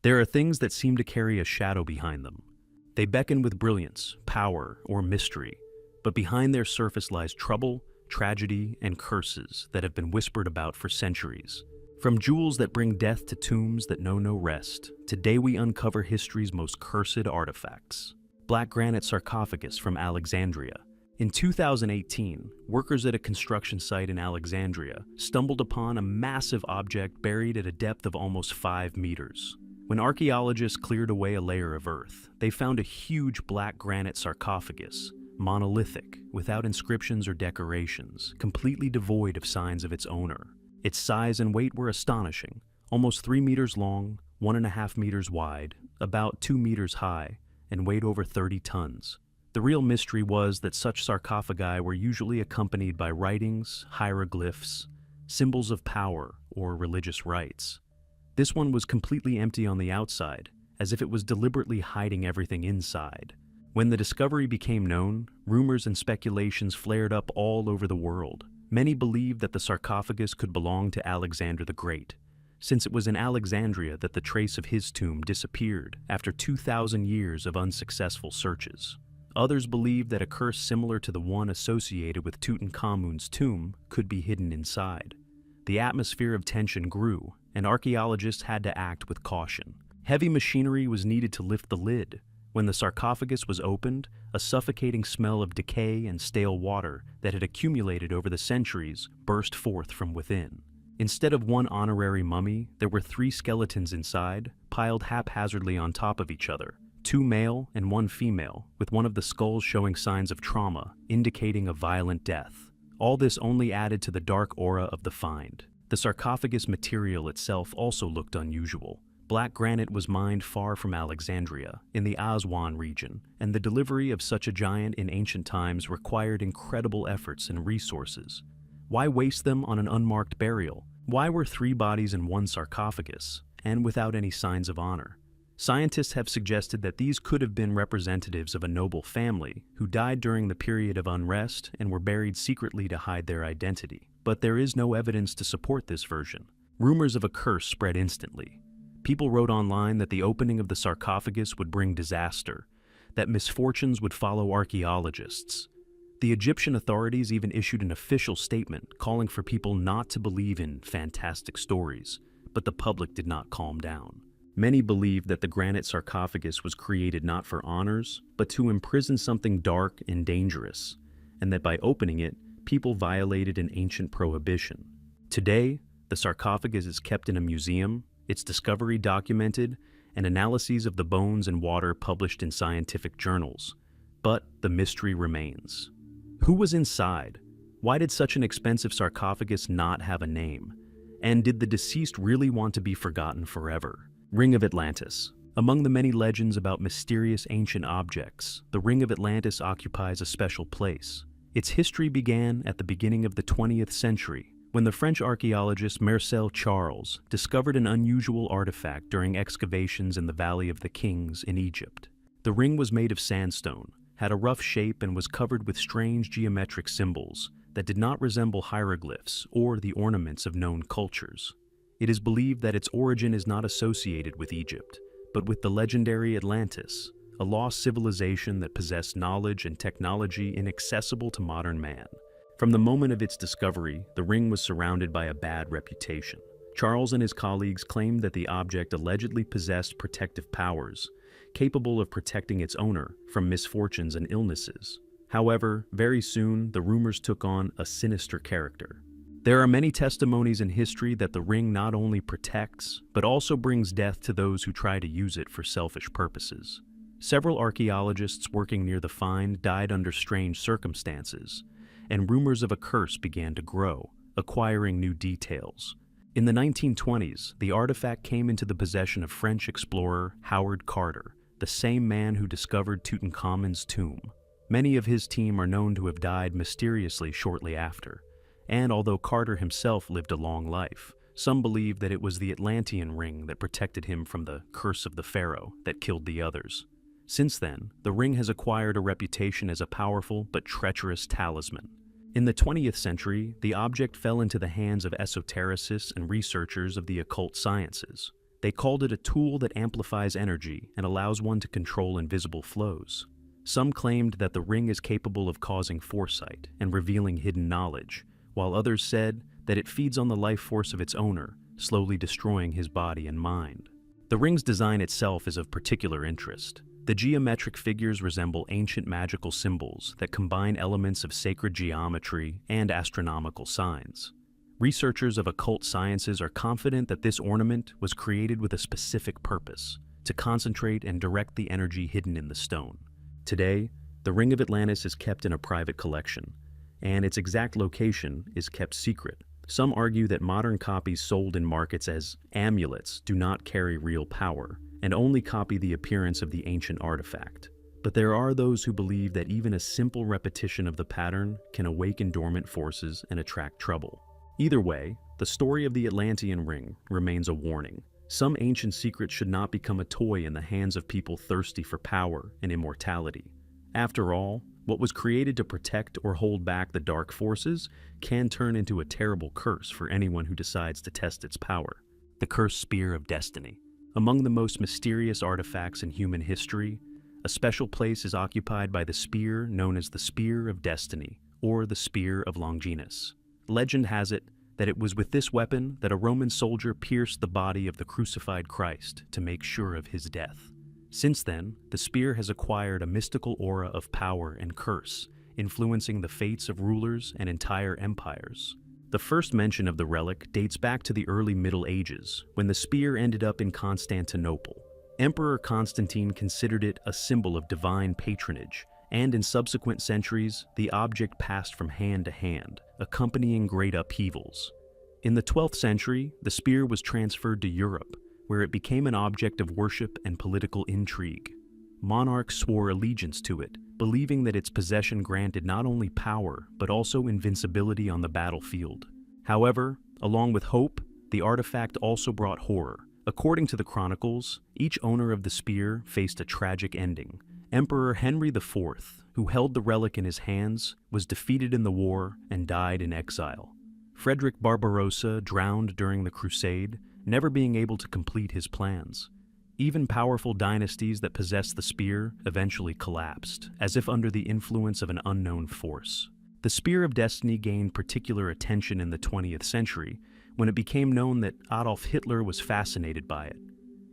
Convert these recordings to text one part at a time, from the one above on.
There are things that seem to carry a shadow behind them. They beckon with brilliance, power, or mystery, but behind their surface lies trouble, tragedy, and curses that have been whispered about for centuries. From jewels that bring death to tombs that know no rest, today we uncover history's most cursed artifacts. Black granite sarcophagus from Alexandria. In 2018, workers at a construction site in Alexandria stumbled upon a massive object buried at a depth of almost 5 meters. When archaeologists cleared away a layer of earth, they found a huge black granite sarcophagus, monolithic, without inscriptions or decorations, completely devoid of signs of its owner. Its size and weight were astonishing, almost 3 meters long, 1.5 meters wide, about 2 meters high, and weighed over 30 tons. The real mystery was that such sarcophagi were usually accompanied by writings, hieroglyphs, symbols of power, or religious rites. This one was completely empty on the outside, as if it was deliberately hiding everything inside. When the discovery became known, rumors and speculations flared up all over the world. Many believed that the sarcophagus could belong to Alexander the Great, since it was in Alexandria that the trace of his tomb disappeared after 2,000 years of unsuccessful searches. Others believed that a curse similar to the one associated with Tutankhamun's tomb could be hidden inside. The atmosphere of tension grew, and archaeologists had to act with caution. Heavy machinery was needed to lift the lid. When the sarcophagus was opened, a suffocating smell of decay and stale water that had accumulated over the centuries burst forth from within. Instead of one honorary mummy, there were 3 skeletons inside, piled haphazardly on top of each other, 2 male and 1 female, with one of the skulls showing signs of trauma, indicating a violent death. All this only added to the dark aura of the find. The sarcophagus material itself also looked unusual. Black granite was mined far from Alexandria, in the Aswan region, and the delivery of such a giant in ancient times required incredible efforts and resources. Why waste them on an unmarked burial? Why were 3 bodies in one sarcophagus, and without any signs of honor? Scientists have suggested that these could have been representatives of a noble family who died during the period of unrest and were buried secretly to hide their identity. But there is no evidence to support this version. Rumors of a curse spread instantly. People wrote online that the opening of the sarcophagus would bring disaster, that misfortunes would follow archaeologists. The Egyptian authorities even issued an official statement calling for people not to believe in fantastic stories, but the public did not calm down. Many believed that the granite sarcophagus was created not for honors, but to imprison something dark and dangerous, and that by opening it, people violated an ancient prohibition. Today, the sarcophagus is kept in a museum, its discovery documented, and analyses of the bones and water published in scientific journals. But the mystery remains. Who was inside? Why did such an expensive sarcophagus not have a name? And did the deceased really want to be forgotten forever? Ring of Atlantis. Among the many legends about mysterious ancient objects, the Ring of Atlantis occupies a special place. Its history began at the beginning of the 20th century, when the French archaeologist Marcel Charles discovered an unusual artifact during excavations in the Valley of the Kings in Egypt. The ring was made of sandstone, had a rough shape, and was covered with strange geometric symbols that did not resemble hieroglyphs or the ornaments of known cultures. It is believed that its origin is not associated with Egypt, but with the legendary Atlantis, a lost civilization that possessed knowledge and technology inaccessible to modern man. From the moment of its discovery, the ring was surrounded by a bad reputation. Charles and his colleagues claimed that the object allegedly possessed protective powers, capable of protecting its owner from misfortunes and illnesses. However, very soon, the rumors took on a sinister character. There are many testimonies in history that the ring not only protects, but also brings death to those who try to use it for selfish purposes. Several archaeologists working near the find died under strange circumstances, and rumors of a curse began to grow, acquiring new details. In the 1920s, the artifact came into the possession of French explorer Howard Carter, the same man who discovered Tutankhamun's tomb. Many of his team are known to have died mysteriously shortly after, and although Carter himself lived a long life, some believe that it was the Atlantean ring that protected him from the curse of the pharaoh that killed the others. Since then, the ring has acquired a reputation as a powerful but treacherous talisman. In the 20th century, the object fell into the hands of esotericists and researchers of the occult sciences. They called it a tool that amplifies energy and allows one to control invisible flows. Some claimed that the ring is capable of causing foresight and revealing hidden knowledge, while others said that it feeds on the life force of its owner, slowly destroying his body and mind. The ring's design itself is of particular interest. The geometric figures resemble ancient magical symbols that combine elements of sacred geometry and astronomical signs. Researchers of occult sciences are confident that this ornament was created with a specific purpose, to concentrate and direct the energy hidden in the stone. Today, the Ring of Atlantis is kept in a private collection, and its exact location is kept secret. Some argue that modern copies sold in markets as amulets do not carry real power, and only copy the appearance of the ancient artifact. But there are those who believe that even a simple repetition of the pattern can awaken dormant forces and attract trouble. Either way, the story of the Atlantean ring remains a warning. Some ancient secrets should not become a toy in the hands of people thirsty for power and immortality. After all, what was created to protect or hold back the dark forces can turn into a terrible curse for anyone who decides to test its power. The Cursed Spear of Destiny. Among the most mysterious artifacts in human history, a special place is occupied by the spear known as the Spear of Destiny, or the Spear of Longinus. Legend has it that it was with this weapon that a Roman soldier pierced the body of the crucified Christ to make sure of his death. Since then, the spear has acquired a mystical aura of power and curse, influencing the fates of rulers and entire empires. The first mention of the relic dates back to the early Middle Ages, when the spear ended up in Constantinople. Emperor Constantine considered it a symbol of divine patronage, and in subsequent centuries, the object passed from hand to hand, accompanying great upheavals. In the 12th century, the spear was transferred to Europe, where it became an object of worship and political intrigue. Monarchs swore allegiance to it, believing that its possession granted not only power, but also invincibility on the battlefield. However, along with hope, the artifact also brought horror. According to the chronicles, each owner of the spear faced a tragic ending. Emperor Henry IV, who held the relic in his hands, was defeated in the war and died in exile. Frederick Barbarossa drowned during the Crusade, never being able to complete his plans. Even powerful dynasties that possessed the spear eventually collapsed, as if under the influence of an unknown force. The Spear of Destiny gained particular attention in the 20th century, when it became known that Adolf Hitler was fascinated by it.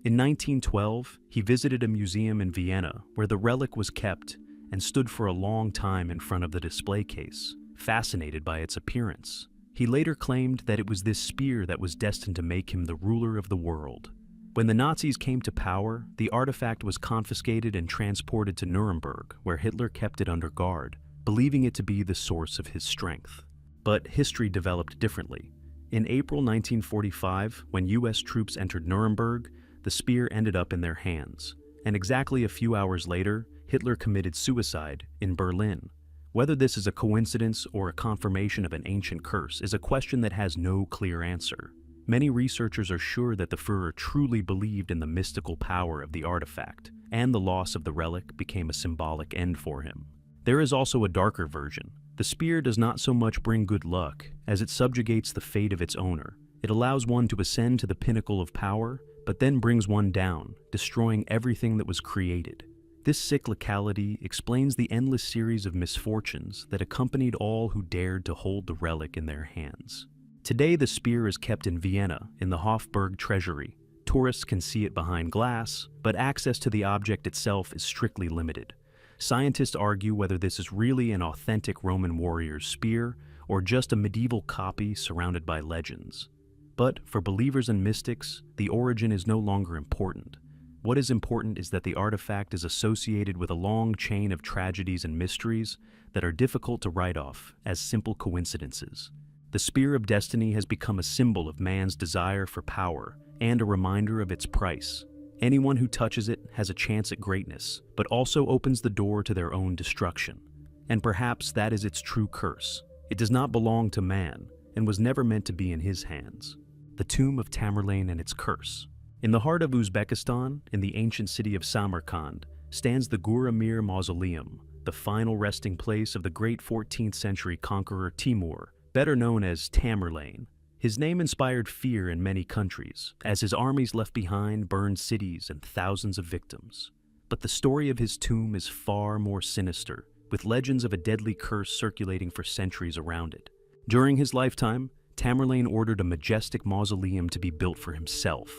In 1912, he visited a museum in Vienna where the relic was kept and stood for a long time in front of the display case, fascinated by its appearance. He later claimed that it was this spear that was destined to make him the ruler of the world. When the Nazis came to power, the artifact was confiscated and transported to Nuremberg, where Hitler kept it under guard, believing it to be the source of his strength. But history developed differently. In April 1945, when U.S. troops entered Nuremberg, the spear ended up in their hands, and exactly a few hours later, Hitler committed suicide in Berlin. Whether this is a coincidence or a confirmation of an ancient curse is a question that has no clear answer. Many researchers are sure that the Führer truly believed in the mystical power of the artifact, and the loss of the relic became a symbolic end for him. There is also a darker version. The spear does not so much bring good luck as it subjugates the fate of its owner. It allows one to ascend to the pinnacle of power, but then brings one down, destroying everything that was created. This cyclicality explains the endless series of misfortunes that accompanied all who dared to hold the relic in their hands. Today, the spear is kept in Vienna, in the Hofburg Treasury. Tourists can see it behind glass, but access to the object itself is strictly limited. Scientists argue whether this is really an authentic Roman warrior's spear, or just a medieval copy surrounded by legends. But for believers and mystics, the origin is no longer important. What is important is that the artifact is associated with a long chain of tragedies and mysteries that are difficult to write off as simple coincidences. The Spear of Destiny has become a symbol of man's desire for power and a reminder of its price. Anyone who touches it has a chance at greatness, but also opens the door to their own destruction. And perhaps that is its true curse. It does not belong to man and was never meant to be in his hands. The tomb of Tamerlane and its curse. In the heart of Uzbekistan, in the ancient city of Samarkand, stands the Gur Amir Mausoleum, the final resting place of the great 14th century conqueror Timur, better known as Tamerlane. His name inspired fear in many countries, as his armies left behind burned cities and thousands of victims. But the story of his tomb is far more sinister, with legends of a deadly curse circulating for centuries around it. During his lifetime, Tamerlane ordered a majestic mausoleum to be built for himself.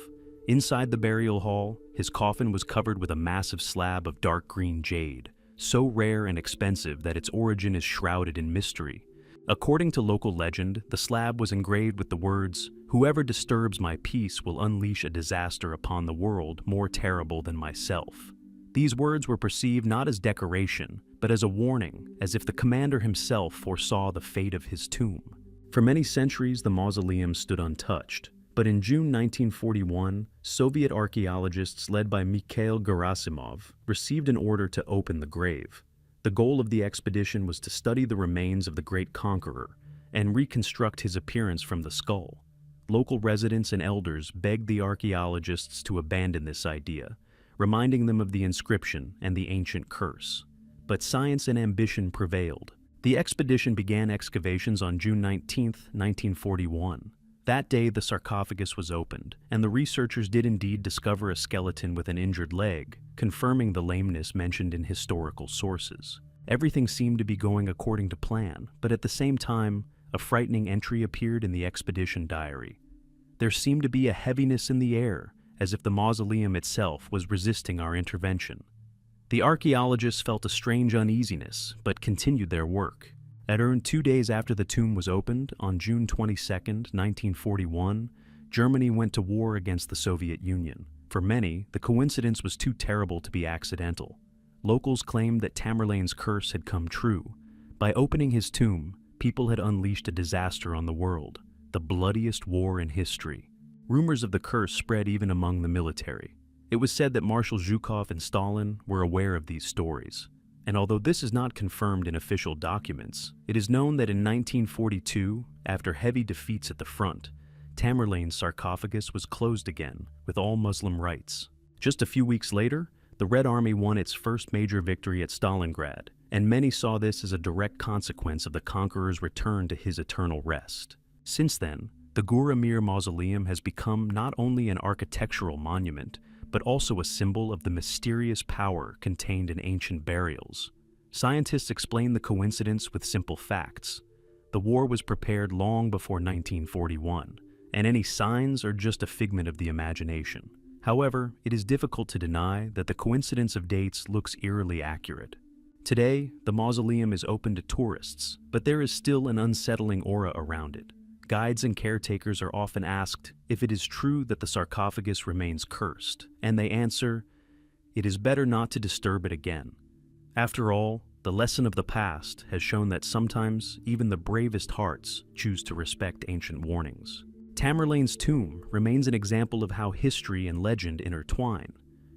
Inside the burial hall, his coffin was covered with a massive slab of dark green jade, so rare and expensive that its origin is shrouded in mystery. According to local legend, the slab was engraved with the words, "Whoever disturbs my peace will unleash a disaster upon the world more terrible than myself." These words were perceived not as decoration, but as a warning, as if the commander himself foresaw the fate of his tomb. For many centuries, the mausoleum stood untouched, but in June 1941, Soviet archaeologists led by Mikhail Gerasimov received an order to open the grave. The goal of the expedition was to study the remains of the great conqueror and reconstruct his appearance from the skull. Local residents and elders begged the archaeologists to abandon this idea, reminding them of the inscription and the ancient curse. But science and ambition prevailed. The expedition began excavations on June 19, 1941. That day, the sarcophagus was opened, and the researchers did indeed discover a skeleton with an injured leg, confirming the lameness mentioned in historical sources. Everything seemed to be going according to plan, but at the same time, a frightening entry appeared in the expedition diary. There seemed to be a heaviness in the air, as if the mausoleum itself was resisting our intervention. The archaeologists felt a strange uneasiness, but continued their work. At around 2 days after the tomb was opened, on June 22, 1941, Germany went to war against the Soviet Union. For many, the coincidence was too terrible to be accidental. Locals claimed that Tamerlane's curse had come true. By opening his tomb, people had unleashed a disaster on the world, the bloodiest war in history. Rumors of the curse spread even among the military. It was said that Marshal Zhukov and Stalin were aware of these stories. And although this is not confirmed in official documents, it is known that in 1942, after heavy defeats at the front, Tamerlane's sarcophagus was closed again, with all Muslim rites. Just a few weeks later, the Red Army won its first major victory at Stalingrad, and many saw this as a direct consequence of the conqueror's return to his eternal rest. Since then, the Gurumir Mausoleum has become not only an architectural monument, but also a symbol of the mysterious power contained in ancient burials. Scientists explain the coincidence with simple facts. The war was prepared long before 1941, and any signs are just a figment of the imagination. However, it is difficult to deny that the coincidence of dates looks eerily accurate. Today, the mausoleum is open to tourists, but there is still an unsettling aura around it. Guides and caretakers are often asked if it is true that the sarcophagus remains cursed, and they answer, "It is better not to disturb it again." After all, the lesson of the past has shown that sometimes even the bravest hearts choose to respect ancient warnings. Tamerlane's tomb remains an example of how history and legend intertwine.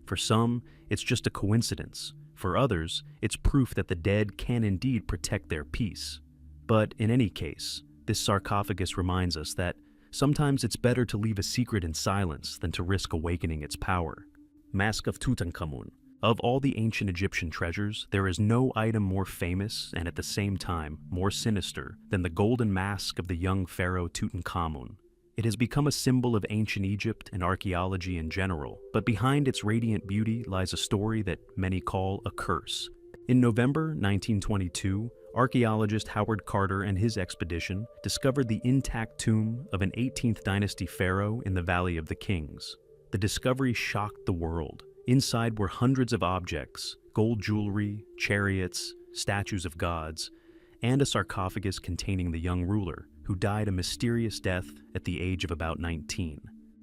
For some, it's just a coincidence. For others, it's proof that the dead can indeed protect their peace. But in any case, this sarcophagus reminds us that sometimes it's better to leave a secret in silence than to risk awakening its power. Mask of Tutankhamun. Of all the ancient Egyptian treasures, there is no item more famous and at the same time more sinister than the golden mask of the young pharaoh Tutankhamun. It has become a symbol of ancient Egypt and archaeology in general, but behind its radiant beauty lies a story that many call a curse. In November 1922, archaeologist Howard Carter and his expedition discovered the intact tomb of an 18th dynasty pharaoh in the Valley of the Kings. The discovery shocked the world. Inside were hundreds of objects, gold jewelry, chariots, statues of gods, and a sarcophagus containing the young ruler, who died a mysterious death at the age of about 19.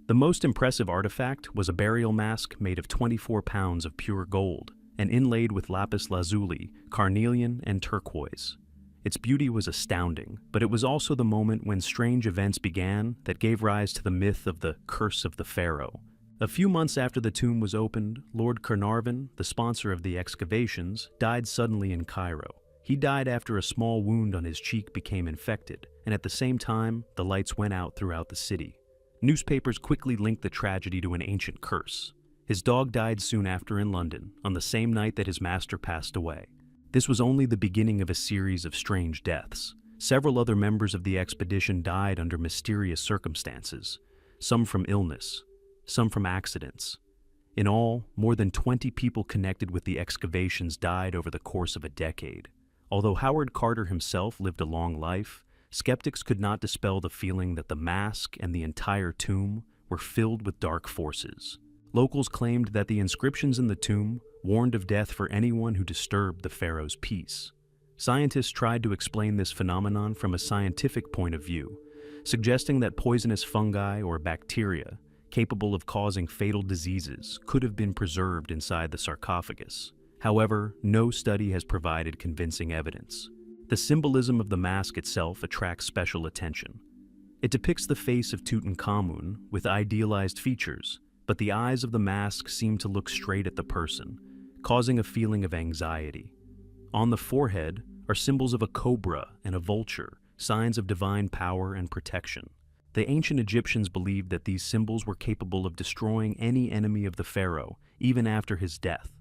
The most impressive artifact was a burial mask made of 24 pounds of pure gold, and inlaid with lapis lazuli, carnelian, and turquoise. Its beauty was astounding, but it was also the moment when strange events began that gave rise to the myth of the curse of the pharaoh. A few months after the tomb was opened, Lord Carnarvon, the sponsor of the excavations, died suddenly in Cairo. He died after a small wound on his cheek became infected, and at the same time, the lights went out throughout the city. Newspapers quickly linked the tragedy to an ancient curse. His dog died soon after in London, on the same night that his master passed away. This was only the beginning of a series of strange deaths. Several other members of the expedition died under mysterious circumstances, some from illness, some from accidents. In all, more than 20 people connected with the excavations died over the course of a decade. Although Howard Carter himself lived a long life, skeptics could not dispel the feeling that the mask and the entire tomb were filled with dark forces. Locals claimed that the inscriptions in the tomb warned of death for anyone who disturbed the pharaoh's peace. Scientists tried to explain this phenomenon from a scientific point of view, suggesting that poisonous fungi or bacteria capable of causing fatal diseases could have been preserved inside the sarcophagus. However, no study has provided convincing evidence. The symbolism of the mask itself attracts special attention. It depicts the face of Tutankhamun with idealized features, but the eyes of the mask seem to look straight at the person, causing a feeling of anxiety. On the forehead are symbols of a cobra and a vulture, signs of divine power and protection. The ancient Egyptians believed that these symbols were capable of destroying any enemy of the pharaoh, even after his death.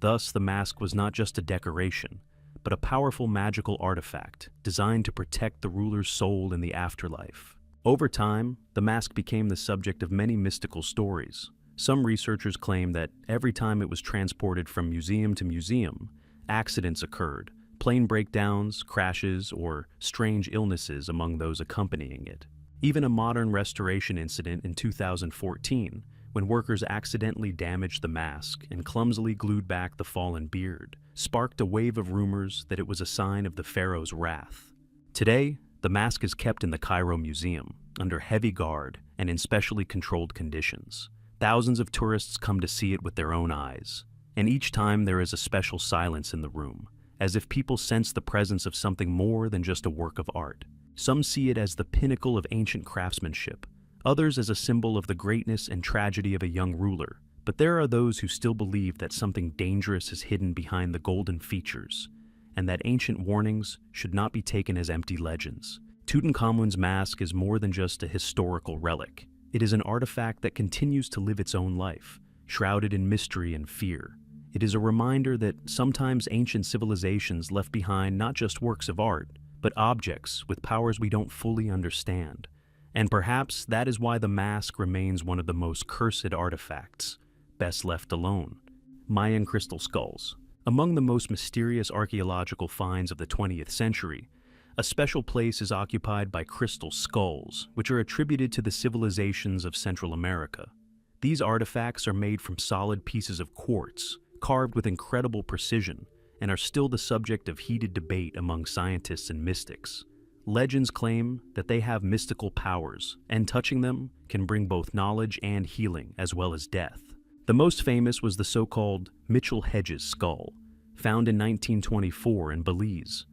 Thus, the mask was not just a decoration, but a powerful magical artifact designed to protect the ruler's soul in the afterlife. Over time, the mask became the subject of many mystical stories. Some researchers claim that every time it was transported from museum to museum, accidents occurred, plane breakdowns, crashes, or strange illnesses among those accompanying it. Even a modern restoration incident in 2014, when workers accidentally damaged the mask and clumsily glued back the fallen beard, sparked a wave of rumors that it was a sign of the pharaoh's wrath. Today, the mask is kept in the Cairo Museum, under heavy guard and in specially controlled conditions. Thousands of tourists come to see it with their own eyes, and each time there is a special silence in the room, as if people sense the presence of something more than just a work of art. Some see it as the pinnacle of ancient craftsmanship, others as a symbol of the greatness and tragedy of a young ruler. But there are those who still believe that something dangerous is hidden behind the golden features, and that ancient warnings should not be taken as empty legends. Tutankhamun's mask is more than just a historical relic. It is an artifact that continues to live its own life, shrouded in mystery and fear. It is a reminder that sometimes ancient civilizations left behind not just works of art, but objects with powers we don't fully understand. And perhaps that is why the mask remains one of the most cursed artifacts, best left alone. Mayan crystal skulls. Among the most mysterious archaeological finds of the 20th century, a special place is occupied by crystal skulls, which are attributed to the civilizations of Central America. These artifacts are made from solid pieces of quartz, carved with incredible precision, and are still the subject of heated debate among scientists and mystics. Legends claim that they have mystical powers, and touching them can bring both knowledge and healing, as well as death. The most famous was the so-called Mitchell-Hedges skull, found in 1924 in Belize.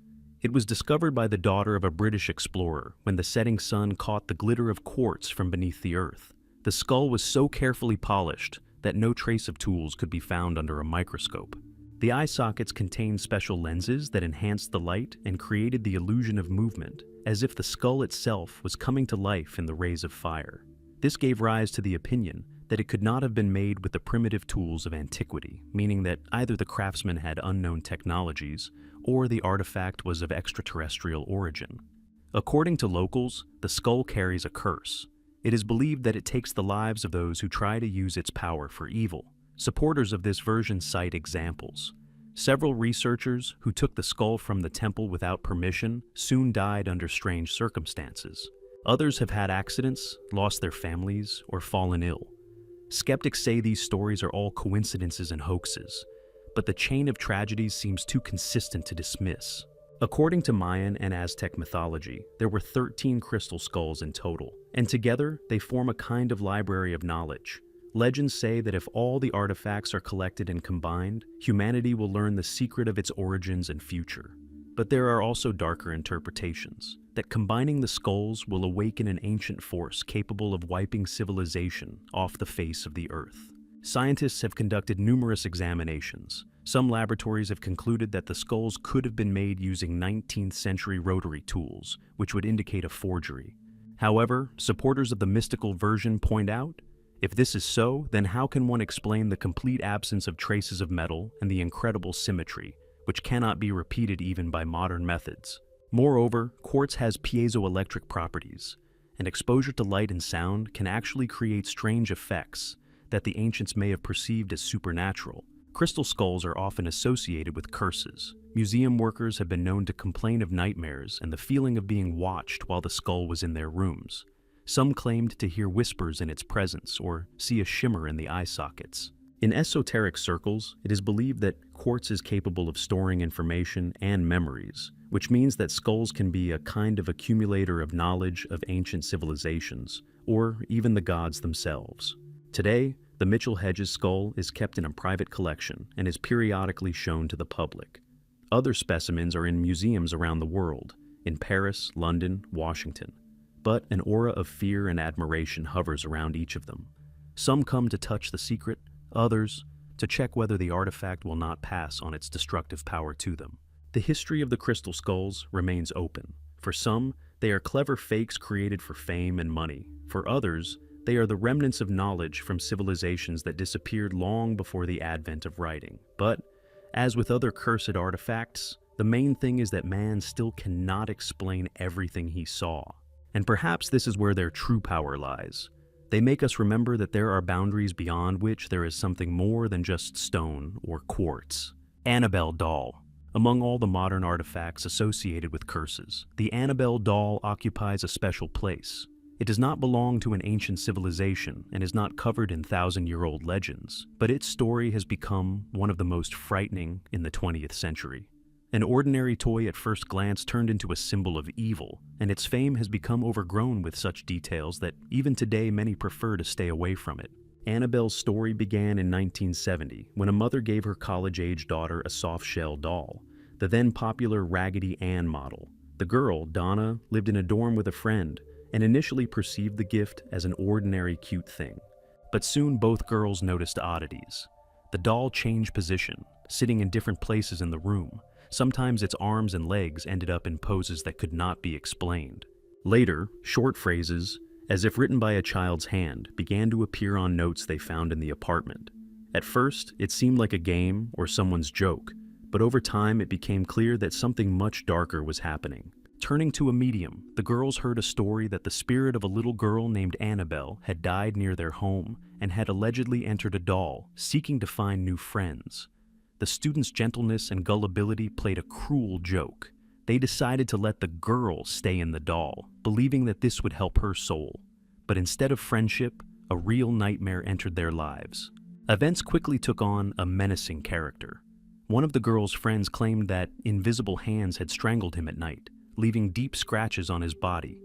It was discovered by the daughter of a British explorer when the setting sun caught the glitter of quartz from beneath the earth. The skull was so carefully polished that no trace of tools could be found under a microscope. The eye sockets contained special lenses that enhanced the light and created the illusion of movement, as if the skull itself was coming to life in the rays of fire. This gave rise to the opinion that it could not have been made with the primitive tools of antiquity, meaning that either the craftsman had unknown technologies or the artifact was of extraterrestrial origin. According to locals, the skull carries a curse. It is believed that it takes the lives of those who try to use its power for evil. Supporters of this version cite examples. Several researchers who took the skull from the temple without permission soon died under strange circumstances. Others have had accidents, lost their families, or fallen ill. Skeptics say these stories are all coincidences and hoaxes, but the chain of tragedies seems too consistent to dismiss. According to Mayan and Aztec mythology, there were 13 crystal skulls in total, and together they form a kind of library of knowledge. Legends say that if all the artifacts are collected and combined, humanity will learn the secret of its origins and future. But there are also darker interpretations, that combining the skulls will awaken an ancient force capable of wiping civilization off the face of the earth. Scientists have conducted numerous examinations. Some laboratories have concluded that the skulls could have been made using 19th century rotary tools, which would indicate a forgery. However, supporters of the mystical version point out, if this is so, then how can one explain the complete absence of traces of metal and the incredible symmetry, which cannot be repeated even by modern methods? Moreover, quartz has piezoelectric properties, and exposure to light and sound can actually create strange effects that the ancients may have perceived as supernatural. Crystal skulls are often associated with curses. Museum workers have been known to complain of nightmares and the feeling of being watched while the skull was in their rooms. Some claimed to hear whispers in its presence or see a shimmer in the eye sockets. In esoteric circles, it is believed that quartz is capable of storing information and memories, which means that skulls can be a kind of accumulator of knowledge of ancient civilizations, or even the gods themselves. Today, the Mitchell Hedges skull is kept in a private collection and is periodically shown to the public. Other specimens are in museums around the world, in Paris, London, Washington. But an aura of fear and admiration hovers around each of them. Some come to touch the secret, others to check whether the artifact will not pass on its destructive power to them. The history of the crystal skulls remains open. For some, they are clever fakes created for fame and money. For others, they are the remnants of knowledge from civilizations that disappeared long before the advent of writing. But, as with other cursed artifacts, the main thing is that man still cannot explain everything he saw. And perhaps this is where their true power lies. They make us remember that there are boundaries beyond which there is something more than just stone or quartz. Annabelle doll. Among all the modern artifacts associated with curses, the Annabelle doll occupies a special place. It does not belong to an ancient civilization and is not covered in thousand-year-old legends, but its story has become one of the most frightening in the 20th century. An ordinary toy at first glance turned into a symbol of evil, and its fame has become overgrown with such details that even today many prefer to stay away from it. Annabelle's story began in 1970 when a mother gave her college-age daughter a soft-shell doll, the then popular Raggedy Ann model. The girl, Donna, lived in a dorm with a friend and initially perceived the gift as an ordinary cute thing. But soon both girls noticed oddities. The doll changed position, sitting in different places in the room. Sometimes its arms and legs ended up in poses that could not be explained. Later, short phrases, as if written by a child's hand, began to appear on notes they found in the apartment. At first, it seemed like a game or someone's joke, but over time it became clear that something much darker was happening. Turning to a medium, the girls heard a story that the spirit of a little girl named Annabelle had died near their home and had allegedly entered a doll, seeking to find new friends. The students' gentleness and gullibility played a cruel joke. They decided to let the girl stay in the doll, believing that this would help her soul. But instead of friendship, a real nightmare entered their lives. Events quickly took on a menacing character. One of the girl's friends claimed that invisible hands had strangled him at night, leaving deep scratches on his body.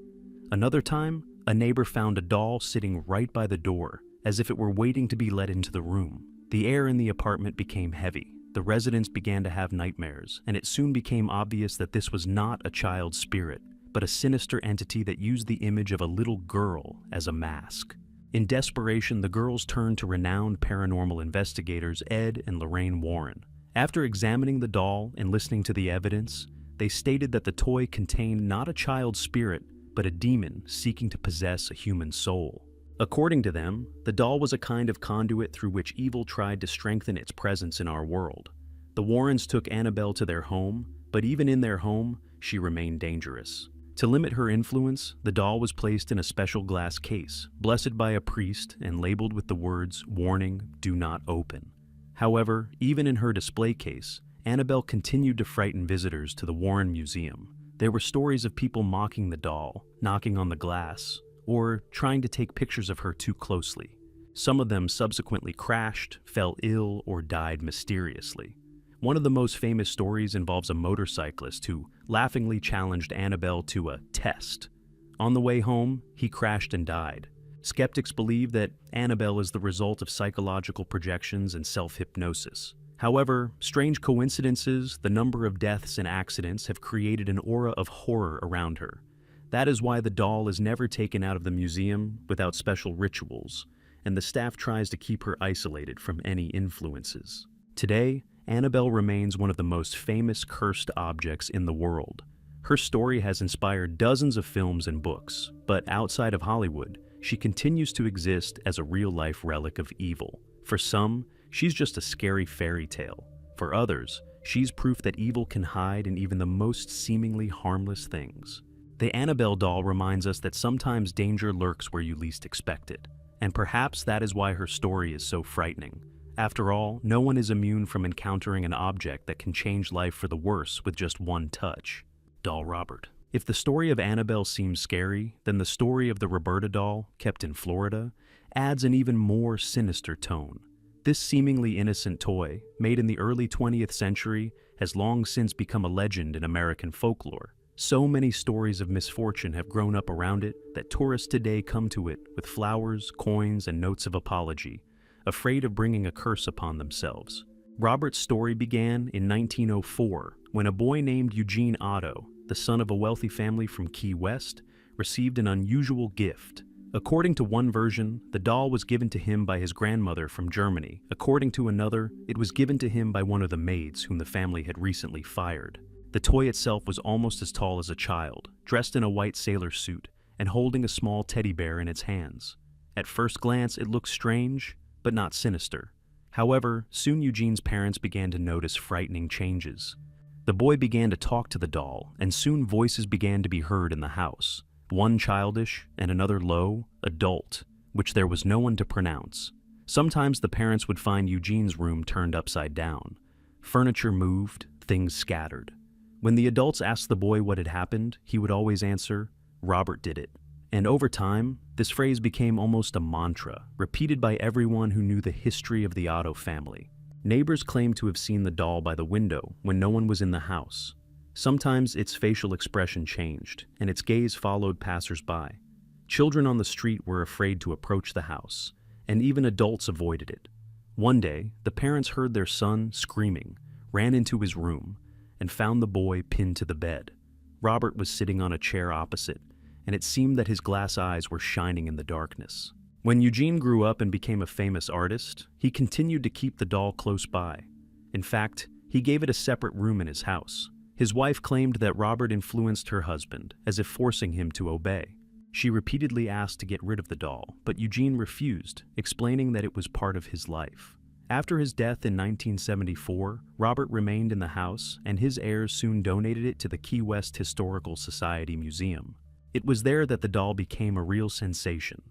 Another time, a neighbor found a doll sitting right by the door, as if it were waiting to be let into the room. The air in the apartment became heavy. The residents began to have nightmares, and it soon became obvious that this was not a child's spirit, but a sinister entity that used the image of a little girl as a mask. In desperation, the girls turned to renowned paranormal investigators Ed and Lorraine Warren. After examining the doll and listening to the evidence, they stated that the toy contained not a child's spirit, but a demon seeking to possess a human soul. According to them, the doll was a kind of conduit through which evil tried to strengthen its presence in our world. The Warrens took Annabelle to their home, but even in their home, she remained dangerous. To limit her influence, the doll was placed in a special glass case, blessed by a priest and labeled with the words, "Warning, do not open." However, even in her display case, Annabelle continued to frighten visitors to the Warren Museum. There were stories of people mocking the doll, knocking on the glass, or trying to take pictures of her too closely. Some of them subsequently crashed, fell ill, or died mysteriously. One of the most famous stories involves a motorcyclist who laughingly challenged Annabelle to a test. On the way home, he crashed and died. Skeptics believe that Annabelle is the result of psychological projections and self-hypnosis. However, strange coincidences, the number of deaths and accidents have created an aura of horror around her. That is why the doll is never taken out of the museum without special rituals, and the staff tries to keep her isolated from any influences. Today, Annabelle remains one of the most famous cursed objects in the world. Her story has inspired dozens of films and books, but outside of Hollywood, she continues to exist as a real-life relic of evil. For some, she's just a scary fairy tale. For others, She's proof that evil can hide in even the most seemingly harmless things. The Annabelle doll reminds us that sometimes danger lurks where you least expect it, and perhaps that is why her story is so frightening. After all, no one is immune from encountering an object that can change life for the worse with just one touch. Doll Robert. If the story of Annabelle seems scary, then the story of the Roberta doll, kept in Florida, adds an even more sinister tone. This seemingly innocent toy, made in the early 20th century, has long since become a legend in American folklore. So many stories of misfortune have grown up around it that tourists today come to it with flowers, coins, and notes of apology, afraid of bringing a curse upon themselves. Robert's story began in 1904 when a boy named Eugene Otto, the son of a wealthy family from Key West, received an unusual gift. According to one version, the doll was given to him by his grandmother from Germany. According to another, it was given to him by one of the maids whom the family had recently fired. The toy itself was almost as tall as a child, dressed in a white sailor suit, and holding a small teddy bear in its hands. At first glance, it looked strange, but not sinister. However, soon Eugene's parents began to notice frightening changes. The boy began to talk to the doll, and soon voices began to be heard in the house. One childish and another low, adult, which there was no one to pronounce. Sometimes the parents would find Eugene's room turned upside down. Furniture moved, things scattered. When the adults asked the boy what had happened, he would always answer, "Robert did it." And over time, this phrase became almost a mantra, repeated by everyone who knew the history of the Otto family. Neighbors claimed to have seen the doll by the window when no one was in the house. Sometimes its facial expression changed, and its gaze followed passers-by. Children on the street were afraid to approach the house, and even adults avoided it. One day, the parents heard their son screaming, ran into his room, and found the boy pinned to the bed. Robert was sitting on a chair opposite, and it seemed that his glass eyes were shining in the darkness. When Eugene grew up and became a famous artist, he continued to keep the doll close by. In fact, he gave it a separate room in his house. His wife claimed that Robert influenced her husband, as if forcing him to obey. She repeatedly asked to get rid of the doll, but Eugene refused, explaining that it was part of his life. After his death in 1974, Robert remained in the house, and his heirs soon donated it to the Key West Historical Society Museum. It was there that the doll became a real sensation.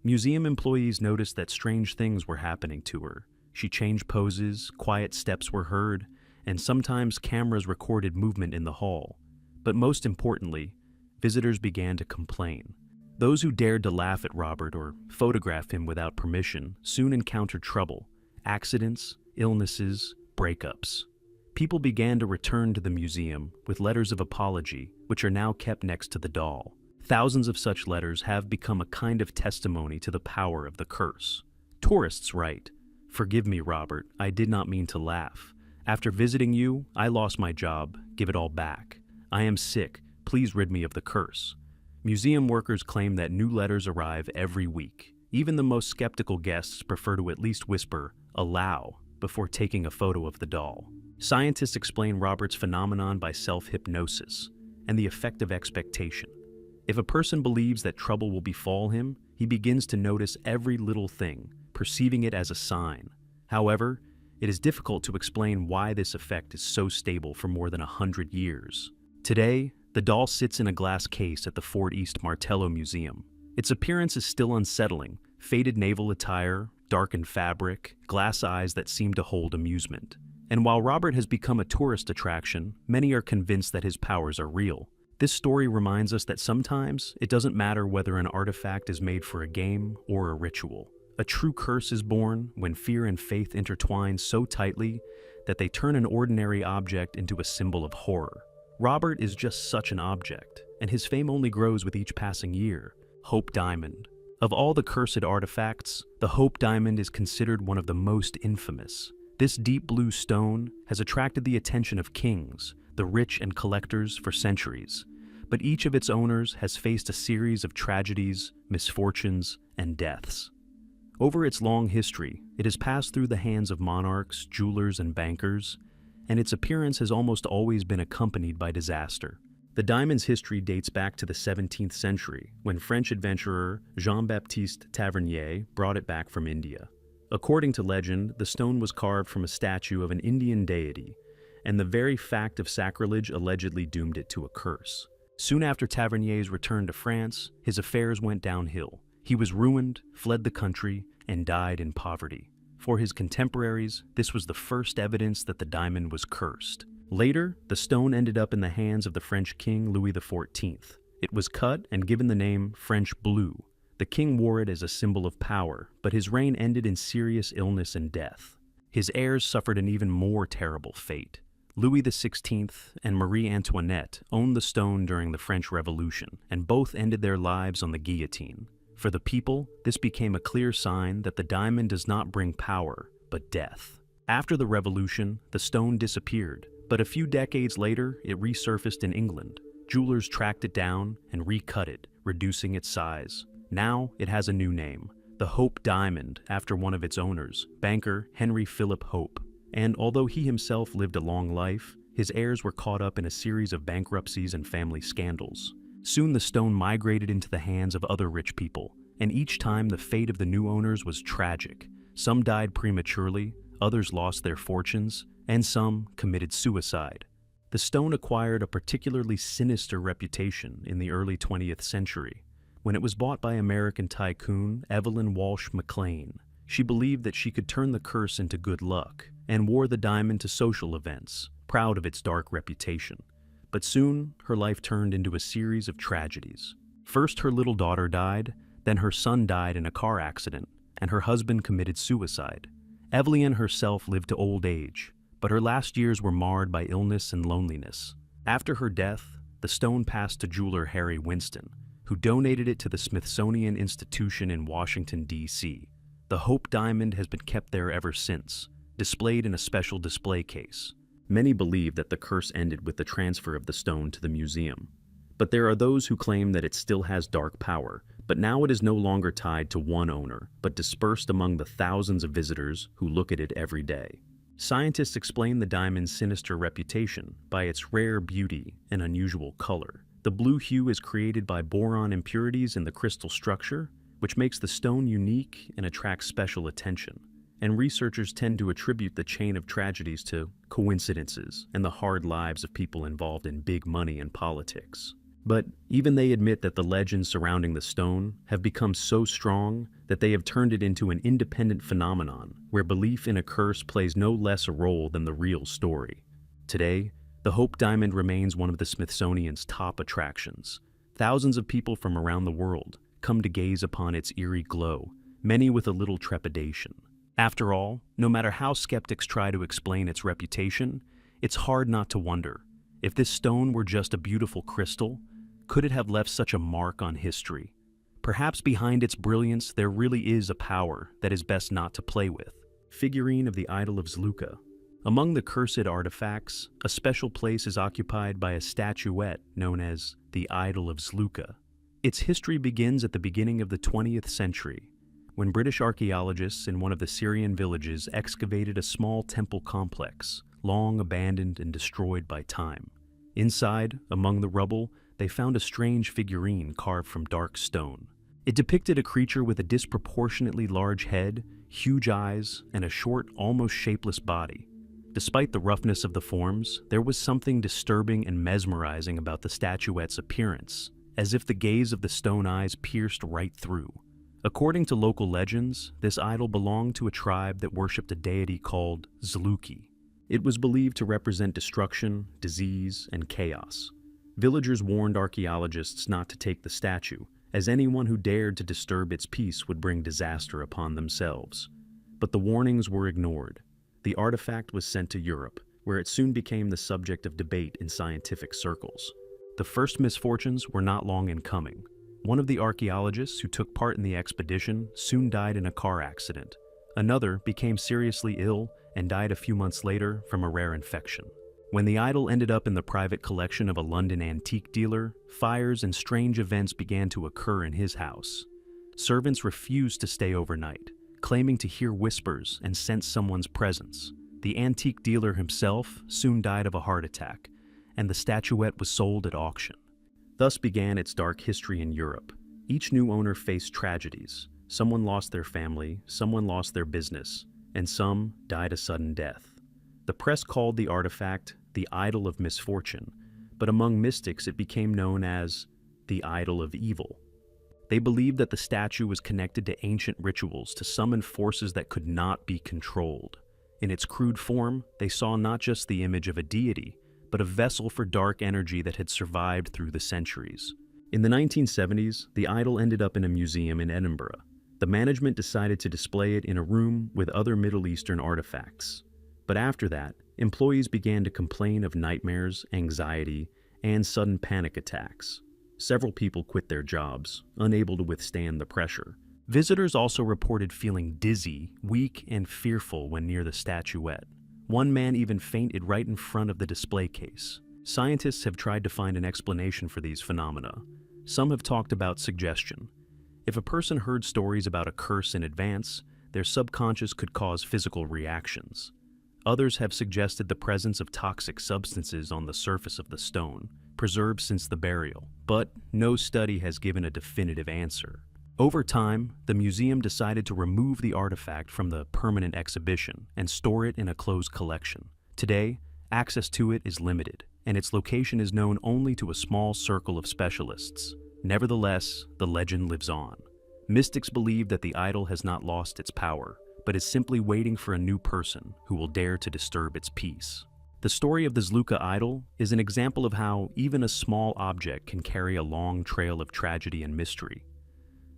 Museum employees noticed that strange things were happening to her. She changed poses, quiet steps were heard, and sometimes cameras recorded movement in the hall. But most importantly, visitors began to complain. Those who dared to laugh at Robert or photograph him without permission soon encountered trouble. Accidents, illnesses, breakups. People began to return to the museum with letters of apology, which are now kept next to the doll. Thousands of such letters have become a kind of testimony to the power of the curse. Tourists write, "Forgive me, Robert, I did not mean to laugh. After visiting you, I lost my job, give it all back. I am sick, please rid me of the curse." Museum workers claim that new letters arrive every week. Even the most skeptical guests prefer to at least whisper, "Allow," before taking a photo of the doll. Scientists explain Robert's phenomenon by self-hypnosis and the effect of expectation. If a person believes that trouble will befall him, he begins to notice every little thing, perceiving it as a sign. However, it is difficult to explain why this effect is so stable for more than 100 years. Today, the doll sits in a glass case at the Fort East Martello Museum. Its appearance is still unsettling: faded naval attire, darkened fabric, glass eyes that seem to hold amusement. And while Robert has become a tourist attraction, many are convinced that his powers are real. This story reminds us that sometimes it doesn't matter whether an artifact is made for a game or a ritual. A true curse is born when fear and faith intertwine so tightly that they turn an ordinary object into a symbol of horror. Robert is just such an object, and his fame only grows with each passing year. Hope Diamond. Of all the cursed artifacts, the Hope Diamond is considered one of the most infamous. This deep blue stone has attracted the attention of kings, the rich, and collectors for centuries, but each of its owners has faced a series of tragedies, misfortunes, and deaths. Over its long history, it has passed through the hands of monarchs, jewelers, and bankers, and its appearance has almost always been accompanied by disaster. The diamond's history dates back to the 17th century, when French adventurer Jean-Baptiste Tavernier brought it back from India. According to legend, the stone was carved from a statue of an Indian deity, and the very fact of sacrilege allegedly doomed it to a curse. Soon after Tavernier's return to France, his affairs went downhill. He was ruined, fled the country, and died in poverty. For his contemporaries, this was the first evidence that the diamond was cursed. Later, the stone ended up in the hands of the French king Louis XIV. It was cut and given the name French blue. The king wore it as a symbol of power, but his reign ended in serious illness and death. His heirs suffered an even more terrible fate. Louis XVI and Marie Antoinette owned the stone during the French Revolution, and both ended their lives on the guillotine. For the people, this became a clear sign that the diamond does not bring power, but death. After the revolution, the stone disappeared, but a few decades later, it resurfaced in England. Jewelers tracked it down and recut it, reducing its size. Now, it has a new name, the Hope Diamond, after one of its owners, banker Henry Philip Hope. And although he himself lived a long life, his heirs were caught up in a series of bankruptcies and family scandals. Soon the stone migrated into the hands of other rich people, and each time the fate of the new owners was tragic. Some died prematurely, others lost their fortunes, and some committed suicide. The stone acquired a particularly sinister reputation in the early 20th century, when it was bought by American tycoon Evelyn Walsh McLean. She believed that she could turn the curse into good luck, and wore the diamond to social events, proud of its dark reputation. But soon, her life turned into a series of tragedies. First, her little daughter died, then her son died in a car accident, and her husband committed suicide. Evelyn herself lived to old age, but her last years were marred by illness and loneliness. After her death, the stone passed to jeweler Harry Winston, who donated it to the Smithsonian Institution in Washington, D.C. The Hope Diamond has been kept there ever since, displayed in a special display case. Many believe that the curse ended with the transfer of the stone to the museum. But there are those who claim that it still has dark power, but now it is no longer tied to one owner, but dispersed among the thousands of visitors who look at it every day. Scientists explain the diamond's sinister reputation by its rare beauty and unusual color. The blue hue is created by boron impurities in the crystal structure, which makes the stone unique and attracts special attention. And researchers tend to attribute the chain of tragedies to coincidences and the hard lives of people involved in big money and politics. But even they admit that the legends surrounding the stone have become so strong that they have turned it into an independent phenomenon where belief in a curse plays no less a role than the real story. Today, the Hope Diamond remains one of the Smithsonian's top attractions. Thousands of people from around the world come to gaze upon its eerie glow, many with a little trepidation. After all, no matter how skeptics try to explain its reputation, it's hard not to wonder, if this stone were just a beautiful crystal, could it have left such a mark on history? Perhaps behind its brilliance there really is a power that is best not to play with. Figurine of the idol of Zluka. Among the cursed artifacts, a special place is occupied by a statuette known as the Idol of Zluka. Its history begins at the beginning of the 20th century, when British archaeologists in one of the Syrian villages excavated a small temple complex, long abandoned and destroyed by time. Inside, among the rubble, they found a strange figurine carved from dark stone. It depicted a creature with a disproportionately large head, huge eyes, and a short, almost shapeless body. Despite the roughness of the forms, there was something disturbing and mesmerizing about the statuette's appearance, as if the gaze of the stone eyes pierced right through. According to local legends, this idol belonged to a tribe that worshipped a deity called Zluki. It was believed to represent destruction, disease, and chaos. Villagers warned archaeologists not to take the statue, as anyone who dared to disturb its peace would bring disaster upon themselves. But the warnings were ignored. The artifact was sent to Europe, where it soon became the subject of debate in scientific circles. The first misfortunes were not long in coming. One of the archaeologists who took part in the expedition soon died in a car accident. Another became seriously ill and died a few months later from a rare infection. When the idol ended up in the private collection of a London antique dealer, fires and strange events began to occur in his house. Servants refused to stay overnight, claiming to hear whispers and sense someone's presence. The antique dealer himself soon died of a heart attack, and the statuette was sold at auction. Thus began its dark history in Europe. Each new owner faced tragedies. Someone lost their family, someone lost their business, and some died a sudden death. The press called the artifact the idol of misfortune, but among mystics it became known as the idol of evil. They believed that the statue was connected to ancient rituals to summon forces that could not be controlled. In its crude form, they saw not just the image of a deity, but a vessel for dark energy that had survived through the centuries. In the 1970s, the idol ended up in a museum in Edinburgh. The management decided to display it in a room with other Middle Eastern artifacts. But after that, employees began to complain of nightmares, anxiety, and sudden panic attacks. Several people quit their jobs, unable to withstand the pressure. Visitors also reported feeling dizzy, weak, and fearful when near the statuette. One man even fainted right in front of the display case. Scientists have tried to find an explanation for these phenomena. Some have talked about suggestion. If a person heard stories about a curse in advance, their subconscious could cause physical reactions. Others have suggested the presence of toxic substances on the surface of the stone, preserved since the burial, but no study has given a definitive answer. Over time, the museum decided to remove the artifact from the permanent exhibition and store it in a closed collection. Today, access to it is limited, and its location is known only to a small circle of specialists. Nevertheless, the legend lives on. Mystics believe that the idol has not lost its power, but is simply waiting for a new person who will dare to disturb its peace. The story of the Zluka idol is an example of how even a small object can carry a long trail of tragedy and mystery.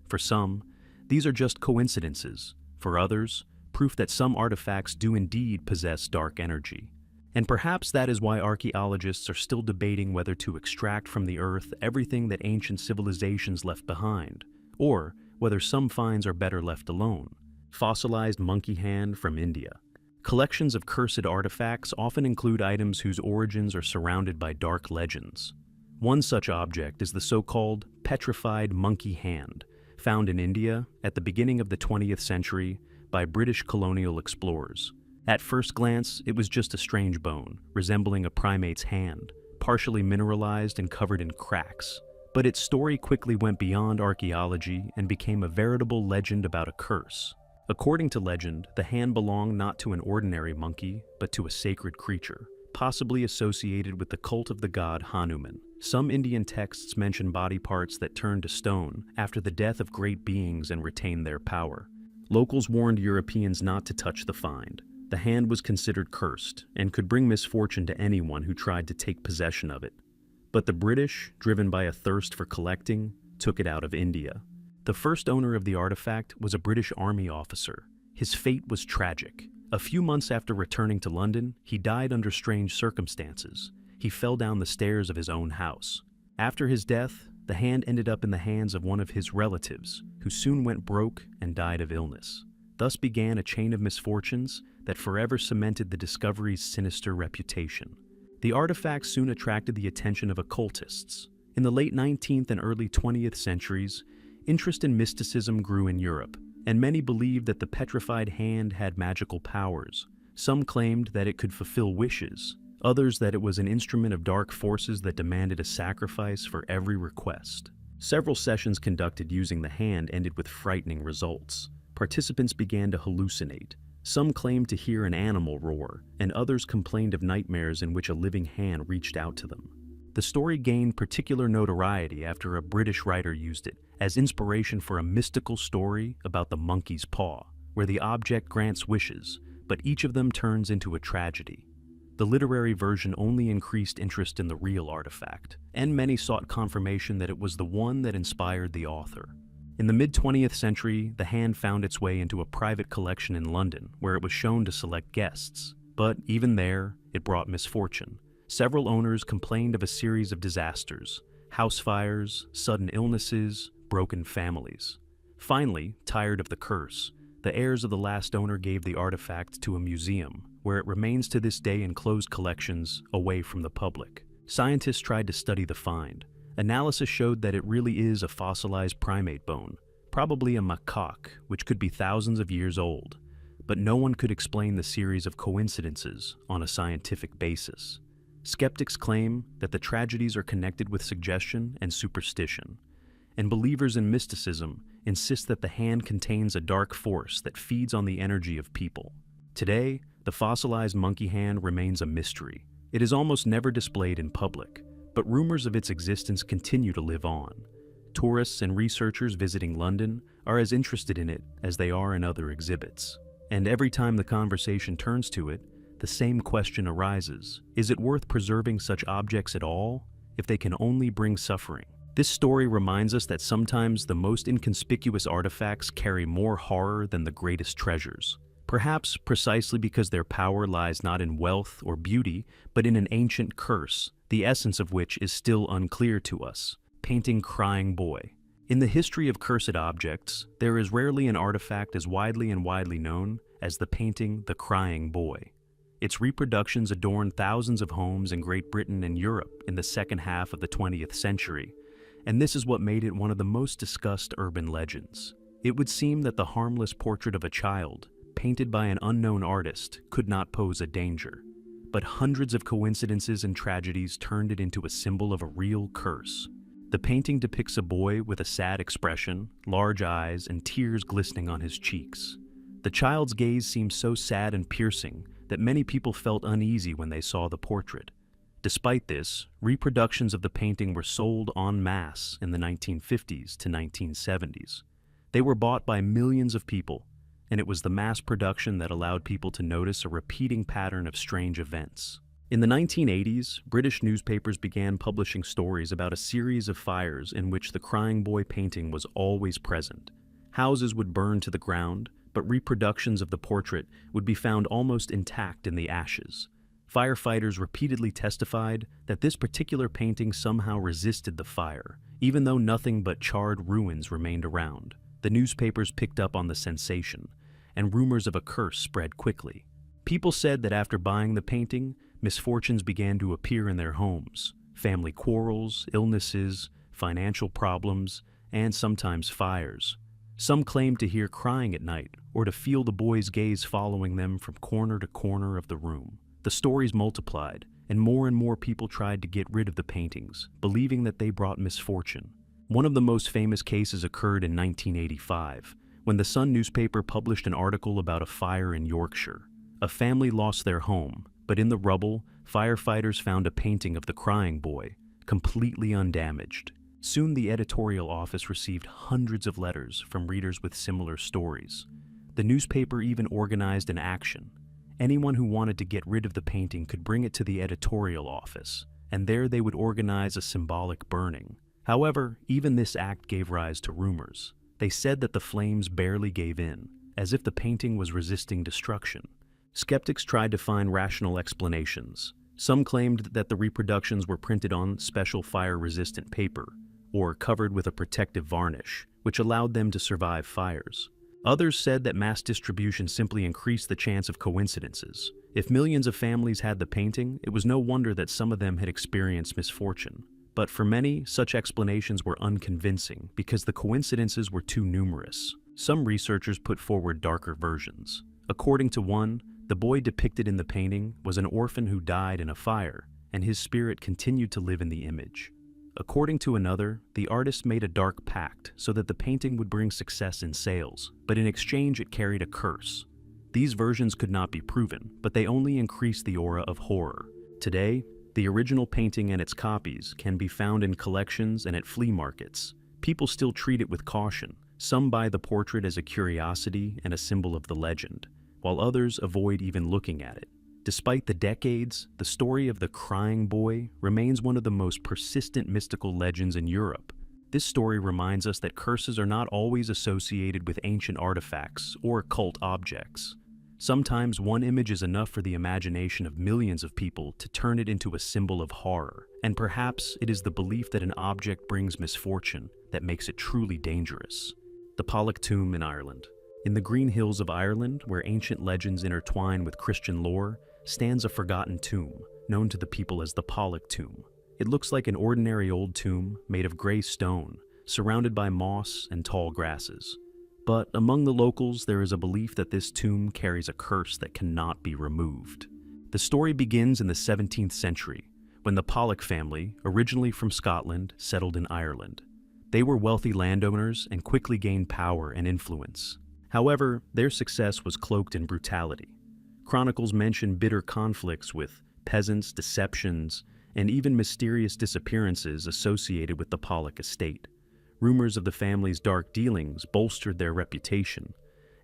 For some, these are just coincidences. For others, proof that some artifacts do indeed possess dark energy. And perhaps that is why archaeologists are still debating whether to extract from the earth everything that ancient civilizations left behind, or whether some finds are better left alone. Fossilized monkey hand from India. Collections of cursed artifacts often include items whose origins are surrounded by dark legends. One such object is the so-called petrified monkey hand, found in India at the beginning of the 20th century by British colonial explorers. At first glance, it was just a strange bone, resembling a primate's hand, partially mineralized and covered in cracks. But its story quickly went beyond archaeology and became a veritable legend about a curse. According to legend, the hand belonged not to an ordinary monkey, but to a sacred creature, possibly associated with the cult of the god Hanuman. Some Indian texts mention body parts that turned to stone after the death of great beings and retained their power. Locals warned Europeans not to touch the find. The hand was considered cursed and could bring misfortune to anyone who tried to take possession of it. But the British, driven by a thirst for collecting, took it out of India. The first owner of the artifact was a British Army officer. His fate was tragic. A few months after returning to London, he died under strange circumstances. He fell down the stairs of his own house. After his death, the hand ended up in the hands of one of his relatives, who soon went broke and died of illness. Thus began a chain of misfortunes that forever cemented the discovery's sinister reputation. The artifact soon attracted the attention of occultists. In the late 19th and early 20th centuries, interest in mysticism grew in Europe, and many believed that the petrified hand had magical powers. Some claimed that it could fulfill wishes, others that it was an instrument of dark forces that demanded a sacrifice for every request. Several sessions conducted using the hand ended with frightening results. Participants began to hallucinate. Some claimed to hear an animal roar, and others complained of nightmares in which a living hand reached out to them. The story gained particular notoriety after a British writer used it as inspiration for a mystical story about the monkey's paw, where the object grants wishes, but each of them turns into a tragedy. The literary version only increased interest in the real artifact, and many sought confirmation that it was the one that inspired the author. In the mid-20th century, the hand found its way into a private collection in London, where it was shown to select guests. But even there, it brought misfortune. Several owners complained of a series of disasters: house fires, sudden illnesses, broken families. Finally, tired of the curse, the heirs of the last owner gave the artifact to a museum, where it remains to this day in closed collections, away from the public. Scientists tried to study the find. Analysis showed that it really is a fossilized primate bone, probably a macaque, which could be thousands of years old. But no one could explain the series of coincidences on a scientific basis. Skeptics claim that the tragedies are connected with suggestion and superstition, and believers in mysticism insist that the hand contains a dark force that feeds on the energy of people. Today, The fossilized monkey hand remains a mystery. It is almost never displayed in public, but rumors of its existence continue to live on. Tourists and researchers visiting London are as interested in it as they are in other exhibits. And every time the conversation turns to it, the same question arises. Is it worth preserving such objects at all, if they can only bring suffering? This story reminds us that sometimes the most inconspicuous artifacts carry more horror than the greatest treasures. Perhaps precisely because their power lies not in wealth or beauty, but in an ancient curse, the essence of which is still unclear to us. Painting Crying Boy. In the history of cursed objects, there is rarely an artifact as widely known as the painting The Crying Boy. Its reproductions adorned thousands of homes in Great Britain and Europe in the second half of the 20th century, and this is what made it one of the most discussed urban legends. It would seem that the harmless portrait of a child, painted by an unknown artist, could not pose a danger. But hundreds of coincidences and tragedies turned it into a symbol of a real curse. The painting depicts a boy with a sad expression, large eyes, and tears glistening on his cheeks. The child's gaze seemed so sad and piercing that many people felt uneasy when they saw the portrait. Despite this, reproductions of the painting were sold en masse in the 1950s to 1970s. They were bought by millions of people, and it was the mass production that allowed people to notice a repeating pattern of strange events. In the 1980s, British newspapers began publishing stories about a series of fires in which the Crying Boy painting was always present. Houses would burn to the ground, but reproductions of the portrait would be found almost intact in the ashes. Firefighters repeatedly testified that this particular painting somehow resisted the fire, even though nothing but charred ruins remained around. The newspapers picked up on the sensation, and rumors of a curse spread quickly. People said that after buying the painting, misfortunes began to appear in their homes. Family quarrels, illnesses, financial problems, and sometimes fires. Some claimed to hear crying at night or to feel the boy's gaze following them from corner to corner of the room. The stories multiplied, and more people tried to get rid of the paintings, believing that they brought misfortune. One of the most famous cases occurred in 1985, when the Sun newspaper published an article about a fire in Yorkshire. A family lost their home, but in the rubble, firefighters found a painting of the Crying Boy, completely undamaged. Soon the editorial office received hundreds of letters from readers with similar stories. The newspaper even organized an action. Anyone who wanted to get rid of the painting could bring it to the editorial office, and there they would organize a symbolic burning. However, even this act gave rise to rumors. They said that the flames barely gave in, as if the painting was resisting destruction. Skeptics tried to find rational explanations. Some claimed that the reproductions were printed on special fire-resistant paper, or covered with a protective varnish, which allowed them to survive fires. Others said that mass distribution simply increased the chance of coincidences. If millions of families had the painting, it was no wonder that some of them had experienced misfortune. But for many, such explanations were unconvincing because the coincidences were too numerous. Some researchers put forward darker versions. According to one, the boy depicted in the painting was an orphan who died in a fire, and his spirit continued to live in the image. According to another, the artist made a dark pact so that the painting would bring success in sales, but in exchange it carried a curse. These versions could not be proven, but they only increased the aura of horror. Today, the original painting and its copies can be found in collections and at flea markets. People still treat it with caution. Some buy the portrait as a curiosity and a symbol of the legend, while others avoid even looking at it. Despite the decades, the story of the Crying Boy remains one of the most persistent mystical legends in Europe. This story reminds us that curses are not always associated with ancient artifacts or occult objects. Sometimes one image is enough for the imagination of millions of people to turn it into a symbol of horror, and perhaps it is the belief that an object brings misfortune that makes it truly dangerous. The Pollock Tomb in Ireland. In the green hills of Ireland, where ancient legends intertwine with Christian lore, stands a forgotten tomb, known to the people as the Pollock Tomb. It looks like an ordinary old tomb made of gray stone, surrounded by moss and tall grasses. But among the locals, there is a belief that this tomb carries a curse that cannot be removed. The story begins in the 17th century, when the Pollock family, originally from Scotland, settled in Ireland. They were wealthy landowners and quickly gained power and influence. However, their success was cloaked in brutality. Chronicles mention bitter conflicts with peasants, deceptions, and even mysterious disappearances associated with the Pollock estate. Rumors of the family's dark dealings bolstered their reputation,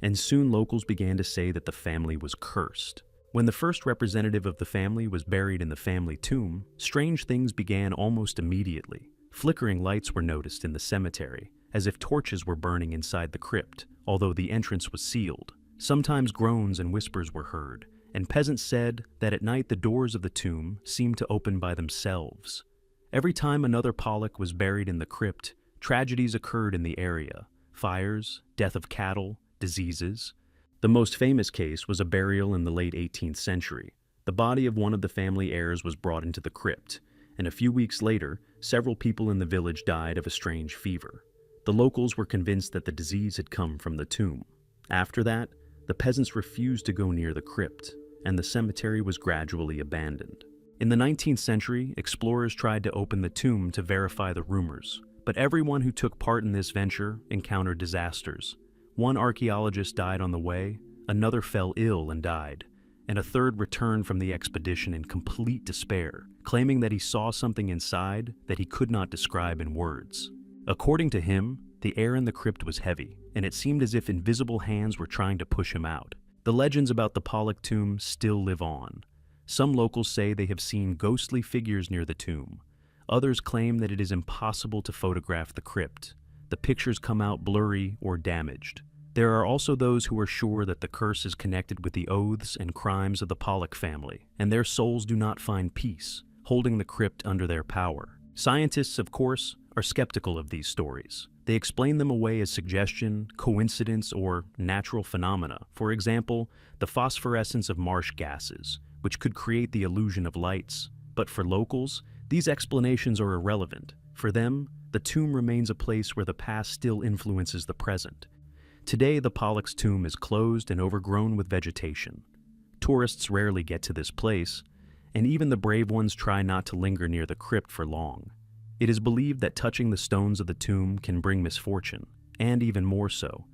and soon locals began to say that the family was cursed. When the first representative of the family was buried in the family tomb, strange things began almost immediately. Flickering lights were noticed in the cemetery, as if torches were burning inside the crypt, although the entrance was sealed. Sometimes groans and whispers were heard, and peasants said that at night the doors of the tomb seemed to open by themselves. Every time another Pollock was buried in the crypt, tragedies occurred in the area: fires, death of cattle, diseases. The most famous case was a burial in the late 18th century. The body of one of the family heirs was brought into the crypt, and a few weeks later, several people in the village died of a strange fever. The locals were convinced that the disease had come from the tomb. After that, the peasants refused to go near the crypt, and the cemetery was gradually abandoned. In the 19th century, explorers tried to open the tomb to verify the rumors, but everyone who took part in this venture encountered disasters. One archaeologist died on the way, another fell ill and died, and a third returned from the expedition in complete despair, claiming that he saw something inside that he could not describe in words. According to him, the air in the crypt was heavy, and it seemed as if invisible hands were trying to push him out. The legends about the Pollock tomb still live on. Some locals say they have seen ghostly figures near the tomb. Others claim that it is impossible to photograph the crypt. The pictures come out blurry or damaged. There are also those who are sure that the curse is connected with the oaths and crimes of the Pollock family, and their souls do not find peace, holding the crypt under their power. Scientists, of course, are skeptical of these stories. They explain them away as suggestion, coincidence, or natural phenomena. For example, the phosphorescence of marsh gases, which could create the illusion of lights. But for locals, these explanations are irrelevant. For them, the tomb remains a place where the past still influences the present. Today, the Pollock's tomb is closed and overgrown with vegetation. Tourists rarely get to this place, and even the brave ones try not to linger near the crypt for long. It is believed that touching the stones of the tomb can bring misfortune, and even more so,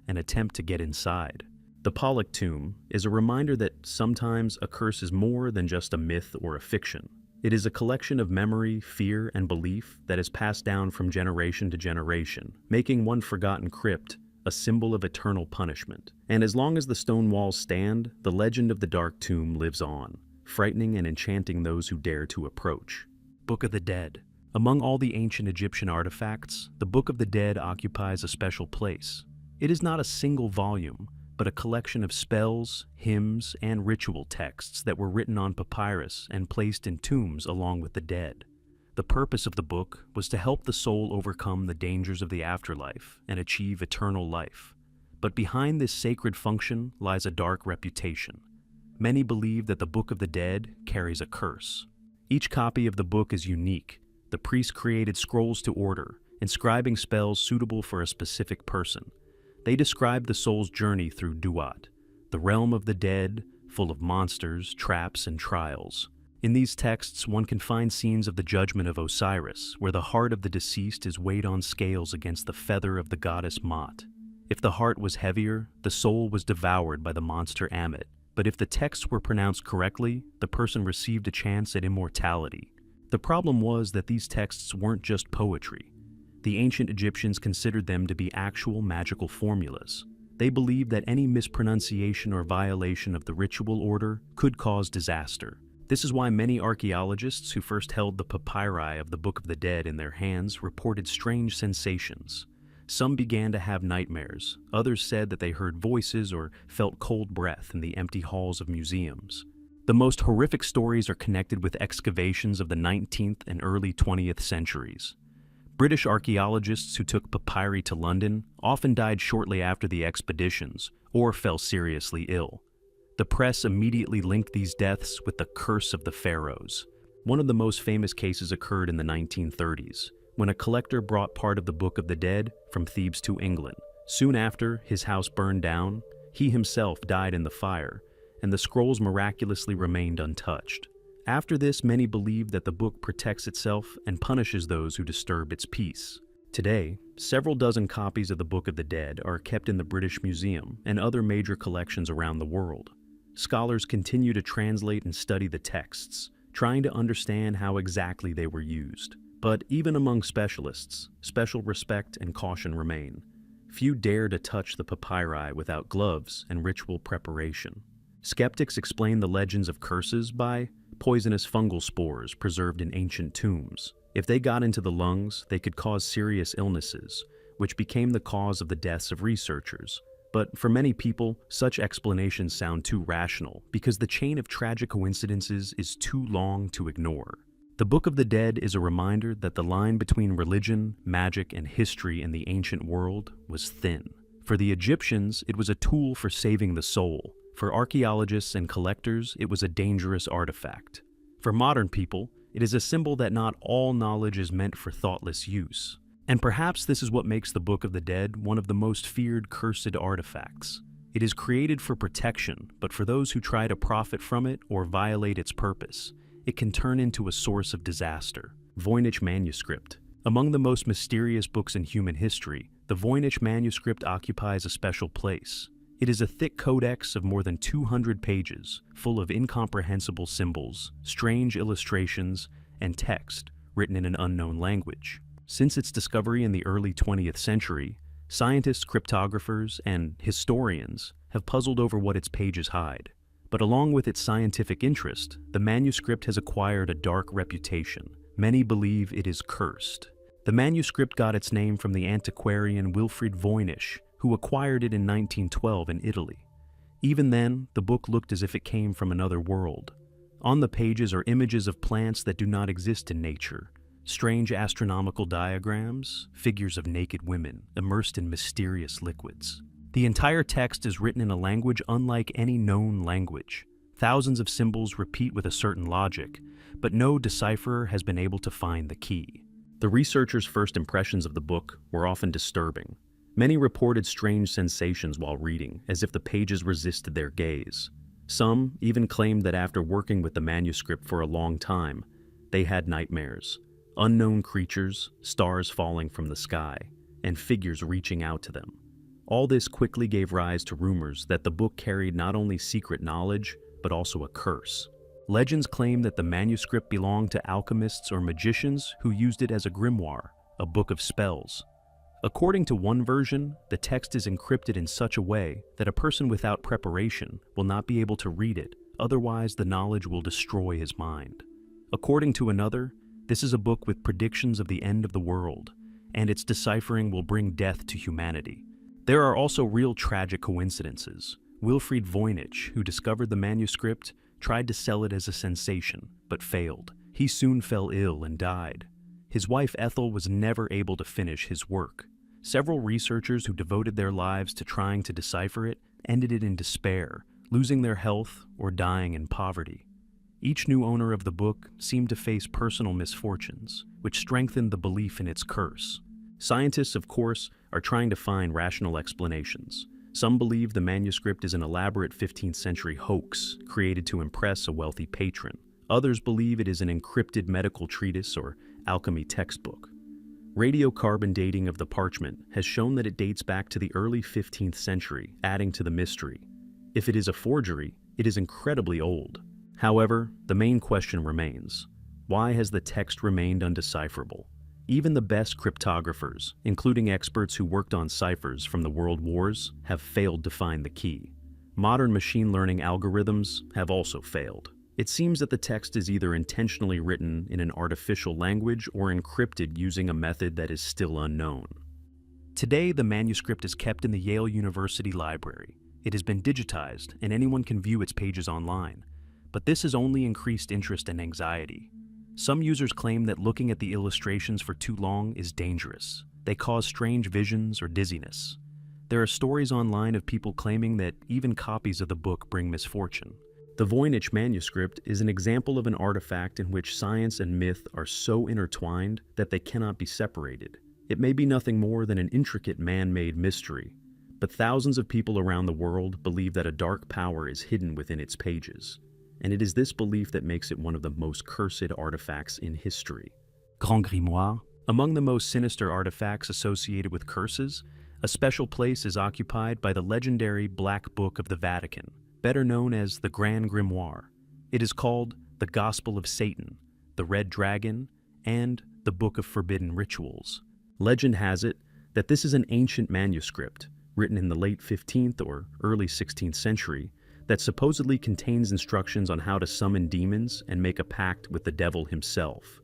an attempt to get inside. The Pollock tomb is a reminder that sometimes a curse is more than just a myth or a fiction. It is a collection of memory, fear, and belief that is passed down from generation to generation, making one forgotten crypt a symbol of eternal punishment. And as long as the stone walls stand, the legend of the dark tomb lives on, frightening and enchanting those who dare to approach. Book of the Dead. Among all the ancient Egyptian artifacts, the Book of the Dead occupies a special place. It is not a single volume, but a collection of spells, hymns, and ritual texts that were written on papyrus and placed in tombs along with the dead. The purpose of the book was to help the soul overcome the dangers of the afterlife and achieve eternal life. But behind this sacred function lies a dark reputation. Many believe that the Book of the Dead carries a curse. Each copy of the book is unique. The priests created scrolls to order, inscribing spells suitable for a specific person. They describe the soul's journey through Duat, the realm of the dead, full of monsters, traps, and trials. In these texts, one can find scenes of the judgment of Osiris, where the heart of the deceased is weighed on scales against the feather of the goddess Mot. If the heart was heavier, the soul was devoured by the monster Ammit. But if the texts were pronounced correctly, the person received a chance at immortality. The problem was that these texts weren't just poetry. The ancient Egyptians considered them to be actual magical formulas. They believed that any mispronunciation or violation of the ritual order could cause disaster. This is why many archaeologists who first held the papyri of the Book of the Dead in their hands reported strange sensations. Some began to have nightmares. Others said that they heard voices or felt cold breath in the empty halls of museums. The most horrific stories are connected with excavations of the 19th and early 20th centuries. British archaeologists who took papyri to London often died shortly after the expeditions or fell seriously ill. The press immediately linked these deaths with the curse of the pharaohs. One of the most famous cases occurred in the 1930s, when a collector brought part of the Book of the Dead from Thebes to England. Soon after, his house burned down, he himself died in the fire, and the scrolls miraculously remained untouched. After this, many believed that the book protects itself and punishes those who disturb its peace. Today, several dozen copies of the Book of the Dead are kept in the British Museum and other major collections around the world. scholars continue to translate and study the texts, trying to understand how exactly they were used. But even among specialists, special respect and caution remain. Few dare to touch the papyri without gloves and ritual preparation. Skeptics explain the legends of curses by poisonous fungal spores preserved in ancient tombs. If they got into the lungs, they could cause serious illnesses, which became the cause of the deaths of researchers. But for many people, such explanations sound too rational because the chain of tragic coincidences is too long to ignore. The Book of the Dead is a reminder that the line between religion, magic, and history in the ancient world was thin. For the Egyptians, it was a tool for saving the soul. For archaeologists and collectors, it was a dangerous artifact. For modern people, it is a symbol that not all knowledge is meant for thoughtless use. And perhaps this is what makes the Book of the Dead one of the most feared cursed artifacts. It is created for protection, but for those who try to profit from it or violate its purpose, it can turn into a source of disaster. Voynich manuscript. Among the most mysterious books in human history, the Voynich manuscript occupies a special place. It is a thick codex of more than 200 pages, full of incomprehensible symbols, strange illustrations, and text written in an unknown language. Since its discovery in the early 20th century, scientists, cryptographers, and historians have puzzled over what its pages hide. But along with its scientific interest, the manuscript has acquired a dark reputation. Many believe it is cursed. The manuscript got its name from the antiquarian Wilfrid Voynich, who acquired it in 1912 in Italy. Even then, the book looked as if it came from another world. On the pages are images of plants that do not exist in nature, strange astronomical diagrams, figures of naked women immersed in mysterious liquids. The entire text is written in a language unlike any known language. Thousands of symbols repeat with a certain logic, but no decipherer has been able to find the key. The researchers' first impressions of the book were often disturbing. Many reported strange sensations while reading, as if the pages resisted their gaze. Some even claimed that after working with the manuscript for a long time, they had nightmares. Unknown creatures, stars falling from the sky, and figures reaching out to them. All this quickly gave rise to rumors that the book carried not only secret knowledge, but also a curse. Legends claim that the manuscript belonged to alchemists or magicians who used it as a grimoire, a book of spells. According to one version, the text is encrypted in such a way that a person without preparation will not be able to read it, otherwise the knowledge will destroy his mind. According to another, this is a book with predictions of the end of the world, and its deciphering will bring death to humanity. There are also real tragic coincidences. Wilfrid Voynich, who discovered the manuscript, tried to sell it as a sensation, but failed. He soon fell ill and died. His wife Ethel was never able to finish his work. Several researchers who devoted their lives to trying to decipher it ended it in despair, losing their health or dying in poverty. Each new owner of the book seemed to face personal misfortunes, which strengthened the belief in its curse. Scientists, of course, are trying to find rational explanations. Some believe the manuscript is an elaborate 15th century hoax created to impress a wealthy patron. Others believe it is an encrypted medical treatise or alchemy textbook. Radiocarbon dating of the parchment has shown that it dates back to the early 15th century, adding to the mystery. If it is a forgery, it is incredibly old. However, the main question remains: why has the text remained undecipherable? Even the best cryptographers, including experts who worked on ciphers from the World Wars, have failed to find the key. Modern machine learning algorithms have also failed. It seems that the text is either intentionally written in an artificial language or encrypted using a method that is still unknown. Today, the manuscript is kept in the Yale University Library. It has been digitized, and anyone can view its pages online. But this has only increased interest and anxiety. Some users claim that looking at the illustrations for too long is dangerous. They cause strange visions or dizziness. There are stories online of people claiming that even copies of the book bring misfortune. The Voynich manuscript is an example of an artifact in which science and myth are so intertwined that they cannot be separated. It may be nothing more than an intricate man-made mystery, but thousands of people around the world believe that a dark power is hidden within its pages. And it is this belief that makes it one of the most cursed artifacts in history. Grand Grimoire. Among the most sinister artifacts associated with curses, a special place is occupied by the legendary Black Book of the Vatican, better known as the Grand Grimoire. It is called the Gospel of Satan, the Red Dragon, and the Book of Forbidden Rituals. Legend has it that this is an ancient manuscript, written in the late 15th or early 16th century, that supposedly contains instructions on how to summon demons and make a pact with the devil himself.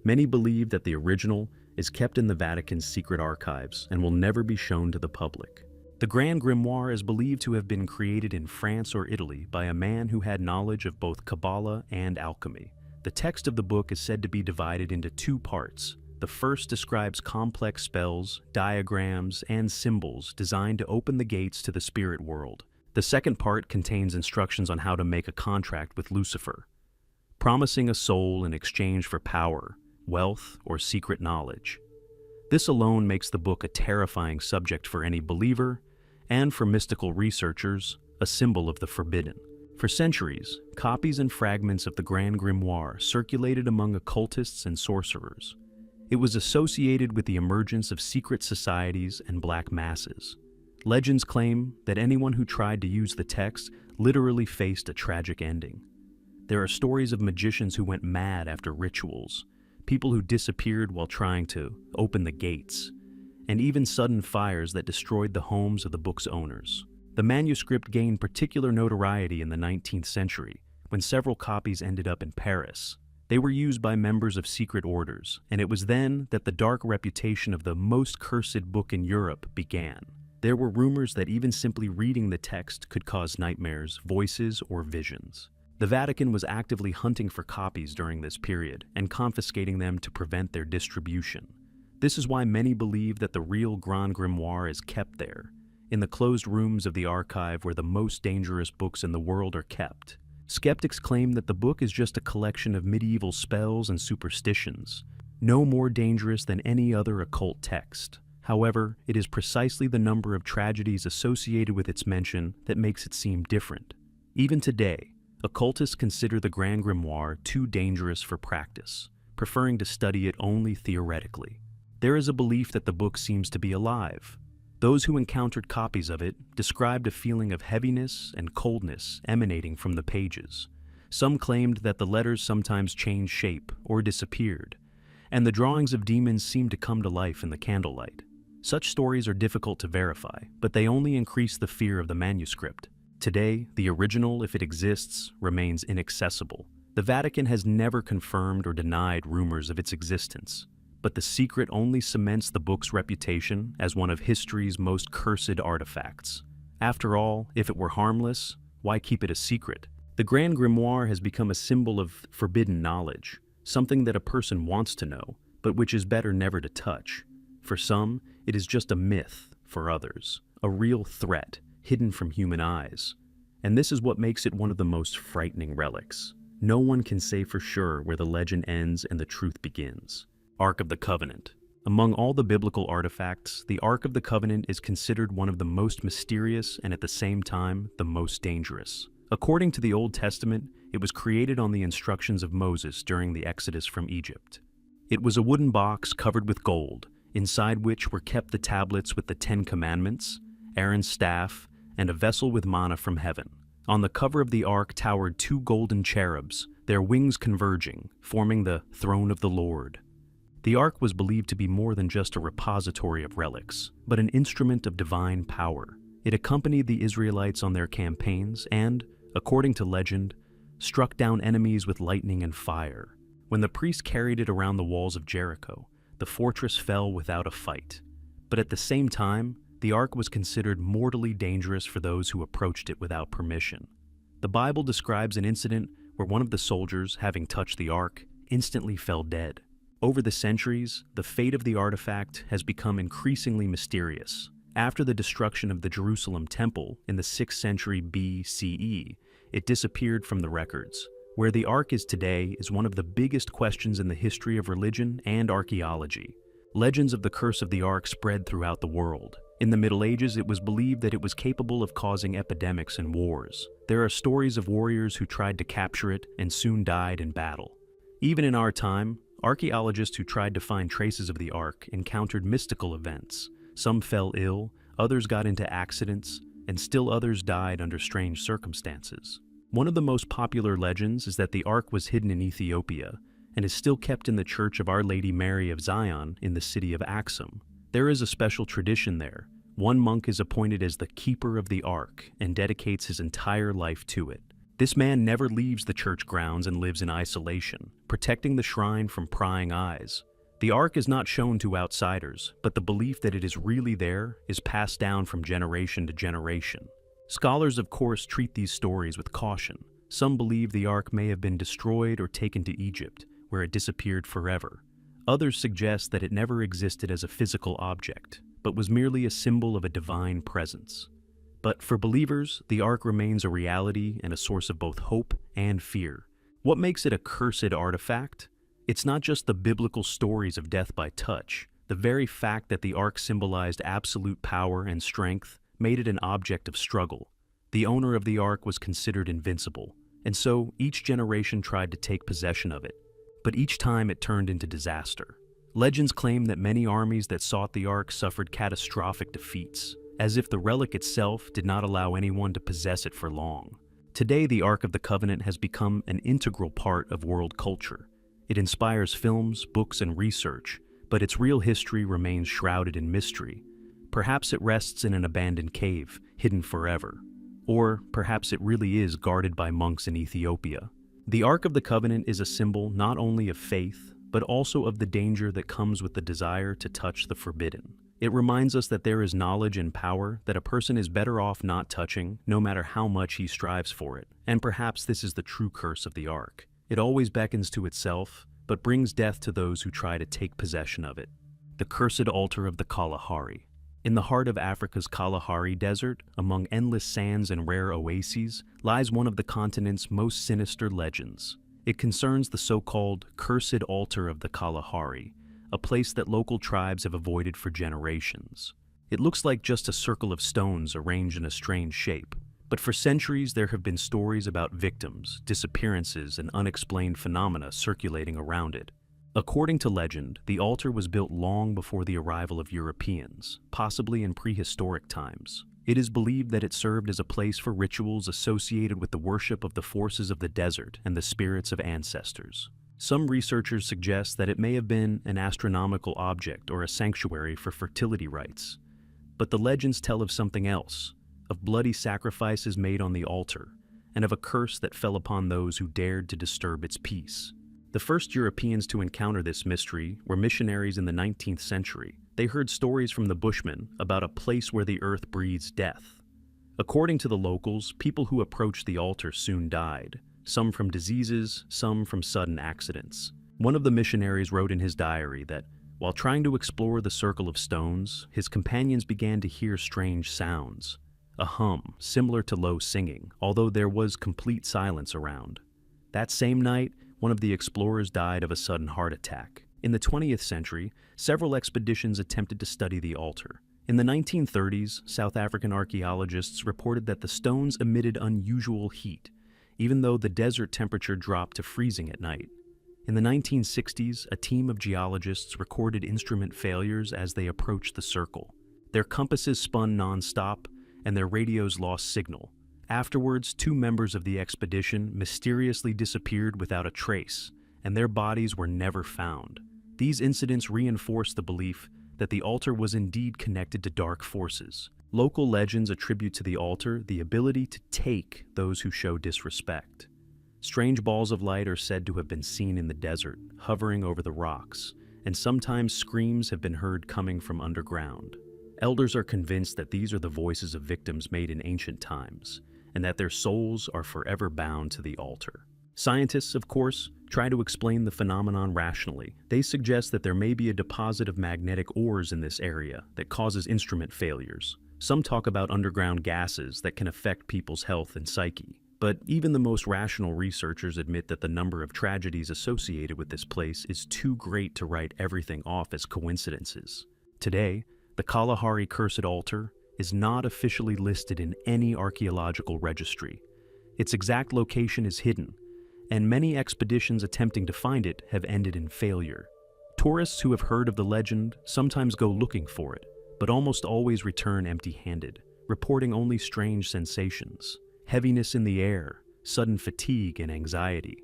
Many believe that the original is kept in the Vatican's secret archives and will never be shown to the public. The Grand Grimoire is believed to have been created in France or Italy by a man who had knowledge of both Kabbalah and alchemy. The text of the book is said to be divided into two parts. The first describes complex spells, diagrams, and symbols designed to open the gates to the spirit world. The second part contains instructions on how to make a contract with Lucifer, promising a soul in exchange for power, wealth, or secret knowledge. This alone makes the book a terrifying subject for any believer, and for mystical researchers, a symbol of the forbidden. For centuries, copies and fragments of the Grand Grimoire circulated among occultists and sorcerers. It was associated with the emergence of secret societies and black masses. Legends claim that anyone who tried to use the text literally faced a tragic ending. There are stories of magicians who went mad after rituals, people who disappeared while trying to open the gates, and even sudden fires that destroyed the homes of the book's owners. The manuscript gained particular notoriety in the 19th century, when several copies ended up in Paris. They were used by members of secret orders, and it was then that the dark reputation of the most cursed book in Europe began. There were rumors that even simply reading the text could cause nightmares, voices, or visions. The Vatican was actively hunting for copies during this period and confiscating them to prevent their distribution. This is why many believe that the real Grand Grimoire is kept there, in the closed rooms of the archive where the most dangerous books in the world are kept. Skeptics claim that the book is just a collection of medieval spells and superstitions, no more dangerous than any other occult text. However, it is precisely the number of tragedies associated with its mention that makes it seem different. Even today, occultists consider the Grand Grimoire too dangerous for practice, preferring to study it only theoretically. There is a belief that the book seems to be alive. Those who encountered copies of it described a feeling of heaviness and coldness emanating from the pages. Some claimed that the letters sometimes changed shape or disappeared, and the drawings of demons seemed to come to life in the candlelight. Such stories are difficult to verify, but they only increase the fear of the manuscript. Today, the original, if it exists, remains inaccessible. The Vatican has never confirmed or denied rumors of its existence, but the secret only cements the book's reputation as one of history's most cursed artifacts. After all, if it were harmless, why keep it a secret? The Grand Grimoire has become a symbol of forbidden knowledge, something that a person wants to know, but which is better never to touch. For some, it is just a myth; for others, a real threat, hidden from human eyes. And this is what makes it one of the most frightening relics. No one can say for sure where the legend ends and the truth begins. Ark of the Covenant. Among all the biblical artifacts, the Ark of the Covenant is considered one of the most mysterious and at the same time, the most dangerous. According to the Old Testament, it was created on the instructions of Moses during the Exodus from Egypt. It was a wooden box covered with gold, inside which were kept the tablets with the 10 Commandments, Aaron's staff, and a vessel with manna from heaven. On the cover of the ark towered 2 golden cherubs, their wings converging, forming the throne of the Lord. The ark was believed to be more than just a repository of relics, but an instrument of divine power. It accompanied the Israelites on their campaigns and, according to legend, struck down enemies with lightning and fire. When the priests carried it around the walls of Jericho, the fortress fell without a fight. But at the same time, the ark was considered mortally dangerous for those who approached it without permission. The Bible describes an incident where one of the soldiers, having touched the ark, instantly fell dead. Over the centuries, the fate of the artifact has become increasingly mysterious. After the destruction of the Jerusalem temple in the 6th century BCE, it disappeared from the records. Where the ark is today is one of the biggest questions in the history of religion and archaeology. Legends of the curse of the ark spread throughout the world. In the Middle Ages, it was believed that it was capable of causing epidemics and wars. There are stories of warriors who tried to capture it and soon died in battle. Even in our time, archaeologists who tried to find traces of the ark encountered mystical events. Some fell ill, others got into accidents, and still others died under strange circumstances. One of the most popular legends is that the Ark was hidden in Ethiopia and is still kept in the Church of Our Lady Mary of Zion in the city of Axum. There is a special tradition there. One monk is appointed as the keeper of the Ark and dedicates his entire life to it. This man never leaves the church grounds and lives in isolation, protecting the shrine from prying eyes. The Ark is not shown to outsiders, but the belief that it is really there is passed down from generation to generation. Scholars, of course, treat these stories with caution. Some believe the Ark may have been destroyed or taken to Egypt, where it disappeared forever. Others suggest that it never existed as a physical object, but was merely a symbol of a divine presence. But for believers, the Ark remains a reality and a source of both hope and fear. What makes it a cursed artifact? It's not just the biblical stories of death by touch. The very fact that the Ark symbolized absolute power and strength made it an object of struggle. The owner of the Ark was considered invincible, and so each generation tried to take possession of it. But each time it turned into disaster. Legends claim that many armies that sought the Ark suffered catastrophic defeats, as if the relic itself did not allow anyone to possess it for long. Today, the Ark of the Covenant has become an integral part of world culture. It inspires films, books, and research, but its real history remains shrouded in mystery. Perhaps it rests in an abandoned cave, hidden forever. Or perhaps it really is guarded by monks in Ethiopia. The Ark of the Covenant is a symbol not only of faith, but also of the danger that comes with the desire to touch the forbidden. It reminds us that there is knowledge and power that a person is better off not touching, no matter how much he strives for it. And perhaps this is the true curse of the Ark. It always beckons to itself, but brings death to those who try to take possession of it. The cursed altar of the Kalahari. In the heart of Africa's Kalahari Desert, among endless sands and rare oases, lies one of the continent's most sinister legends. It concerns the so-called cursed altar of the Kalahari, a place that local tribes have avoided for generations. It looks like just a circle of stones arranged in a strange shape, but for centuries there have been stories about victims, disappearances, and unexplained phenomena circulating around it. According to legend, the altar was built long before the arrival of Europeans, possibly in prehistoric times. It is believed that it served as a place for rituals associated with the worship of the forces of the desert and the spirits of ancestors. Some researchers suggest that it may have been an astronomical object or a sanctuary for fertility rites. But the legends tell of something else, of bloody sacrifices made on the altar, and of a curse that fell upon those who dared to disturb its peace. The first Europeans to encounter this mystery were missionaries in the 19th century. They heard stories from the Bushmen about a place where the earth breathes death. According to the locals, people who approached the altar soon died, some from diseases, some from sudden accidents. One of the missionaries wrote in his diary that, while trying to explore the circle of stones, his companions began to hear strange sounds, a hum similar to low singing, although there was complete silence around. That same night, one of the explorers died of a sudden heart attack. In the 20th century, several expeditions attempted to study the altar. In the 1930s, South African archaeologists reported that the stones emitted unusual heat, even though the desert temperature dropped to freezing at night. In the 1960s, a team of geologists recorded instrument failures as they approached the circle. Their compasses spun non-stop, and their radios lost signal. Afterwards, 2 members of the expedition mysteriously disappeared without a trace, and their bodies were never found. These incidents reinforced the belief that the altar was indeed connected to dark forces. Local legends attribute to the altar the ability to take those who show disrespect. Strange balls of light are said to have been seen in the desert, hovering over the rocks, and sometimes screams have been heard coming from underground. Elders are convinced that these are the voices of victims made in ancient times, and that their souls are forever bound to the altar. Scientists, of course, try to explain the phenomenon rationally. They suggest that there may be a deposit of magnetic ores in this area that causes instrument failures. Some talk about underground gases that can affect people's health and psyche. But even the most rational researchers admit that the number of tragedies associated with this place is too great to write everything off as coincidences. Today, the Kalahari Cursed Altar is not officially listed in any archaeological registry. Its exact location is hidden, and many expeditions attempting to find it have ended in failure. Tourists who have heard of the legend sometimes go looking for it, but almost always return empty-handed. reporting only strange sensations, heaviness in the air, sudden fatigue and anxiety,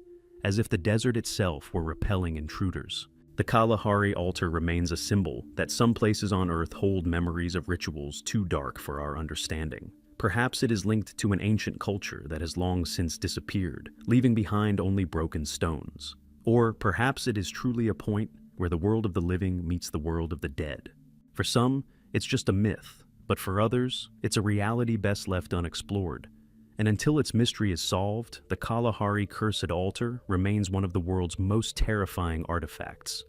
as if the desert itself were repelling intruders. The Kalahari altar remains a symbol that some places on Earth hold memories of rituals too dark for our understanding. Perhaps it is linked to an ancient culture that has long since disappeared, leaving behind only broken stones. Or perhaps it is truly a point where the world of the living meets the world of the dead. For some, it's just a myth, but for others, it's a reality best left unexplored. And until its mystery is solved, the Kalahari Cursed Altar remains one of the world's most terrifying artifacts,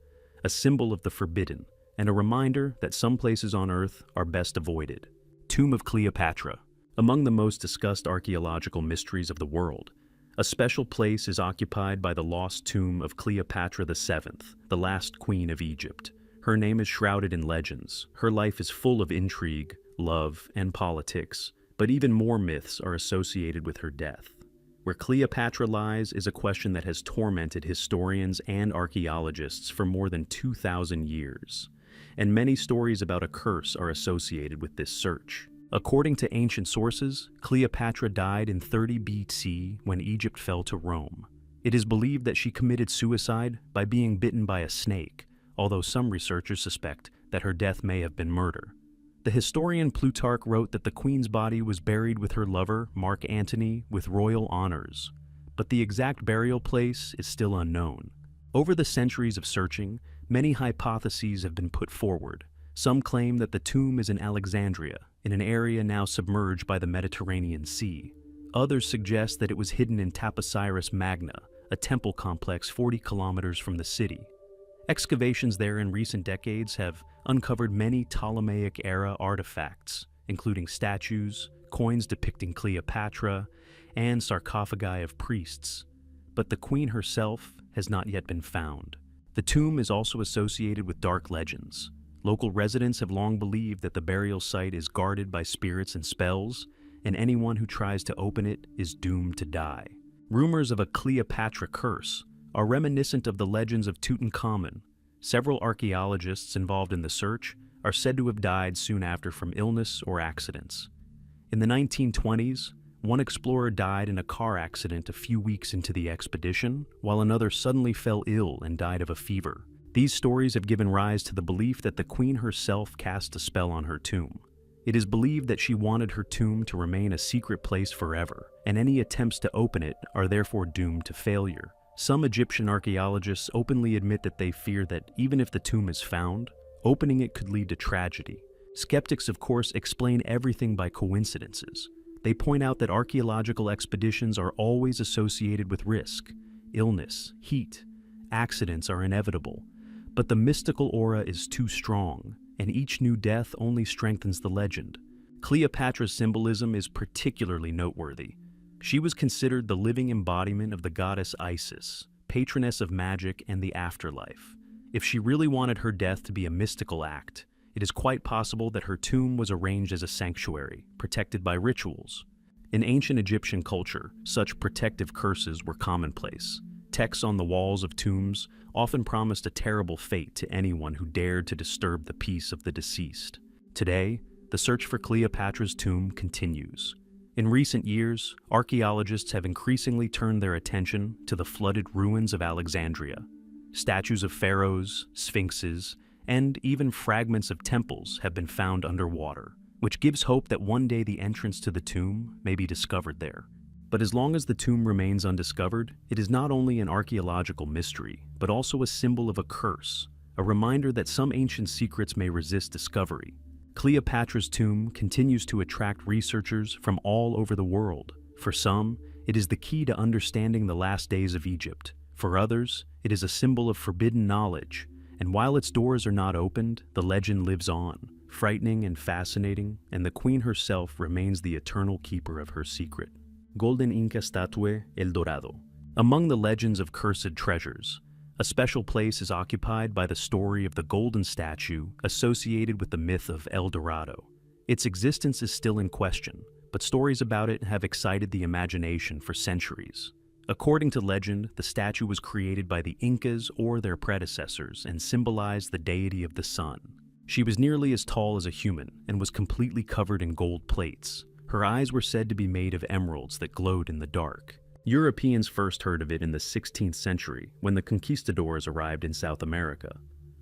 a symbol of the forbidden, and a reminder that some places on Earth are best avoided. Tomb of Cleopatra. Among the most discussed archaeological mysteries of the world, a special place is occupied by the lost tomb of Cleopatra VII, the last queen of Egypt. Her name is shrouded in legends. Her life is full of intrigue, love, and politics, but even more myths are associated with her death. Where Cleopatra lies is a question that has tormented historians and archaeologists for more than 2,000 years, and many stories about a curse are associated with this search. According to ancient sources, Cleopatra died in 30 BC when Egypt fell to Rome. It is believed that she committed suicide by being bitten by a snake, although some researchers suspect that her death may have been murder. The historian Plutarch wrote that the queen's body was buried with her lover, Mark Antony, with royal honors, but the exact burial place is still unknown. Over the centuries of searching, many hypotheses have been put forward. Some claim that the tomb is in Alexandria, in an area now submerged by the Mediterranean Sea. Others suggest that it was hidden in Taposiris Magna, a temple complex 40 kilometers from the city. Excavations there in recent decades have uncovered many Ptolemaic-era artifacts, including statues, coins depicting Cleopatra, and sarcophagi of priests. But the queen herself has not yet been found. The tomb is also associated with dark legends. Local residents have long believed that the burial site is guarded by spirits and spells, and anyone who tries to open it is doomed to die. Rumors of a Cleopatra curse are reminiscent of the legends of Tutankhamun. Several archaeologists involved in the search are said to have died soon after from illness or accidents. In the 1920s, one explorer died in a car accident a few weeks into the expedition, while another suddenly fell ill and died of a fever. These stories have given rise to the belief that the queen herself cast a spell on her tomb. It is believed that she wanted her tomb to remain a secret place forever, and any attempts to open it are therefore doomed to failure. Some Egyptian archaeologists openly admit that they fear that even if the tomb is found, opening it could lead to tragedy. Skeptics, of course, explain everything by coincidences. They point out that archaeological expeditions are always associated with risk. Illness, heat, accidents are inevitable. But the mystical aura is too strong, and each new death only strengthens the legend. Cleopatra's symbolism is particularly noteworthy. She was considered the living embodiment of the goddess Isis, patroness of magic and the afterlife. If she really wanted her death to be a mystical act, it is quite possible that her tomb was arranged as a sanctuary, protected by rituals. In ancient Egyptian culture, such protective curses were commonplace. Texts on the walls of tombs often promised a terrible fate to anyone who dared to disturb the peace of the deceased. Today, the search for Cleopatra's tomb continues. In recent years, archaeologists have increasingly turned their attention to the flooded ruins of Alexandria. Statues of pharaohs, sphinxes, and even fragments of temples have been found underwater, which gives hope that one day the entrance to the tomb may be discovered there. But as long as the tomb remains undiscovered, it is not only an archaeological mystery, but also a symbol of a curse, a reminder that some ancient secrets may resist discovery. Cleopatra's tomb continues to attract researchers from all over the world. For some, it is the key to understanding the last days of Egypt. For others, it is a symbol of forbidden knowledge, and while its doors are not opened, the legend lives on, frightening and fascinating, and the queen herself remains the eternal keeper of her secret. Golden Inca Statue El Dorado. Among the legends of cursed treasures, a special place is occupied by the story of the golden statue associated with the myth of El Dorado. Its existence is still in question, but stories about it have excited the imagination for centuries. According to legend, the statue was created by the Incas or their predecessors and symbolized the deity of the sun. She was nearly as tall as a human and was completely covered in gold plates. Her eyes were said to be made of emeralds that glowed in the dark. Europeans first heard of it in the 16th century when the conquistadors arrived in South America.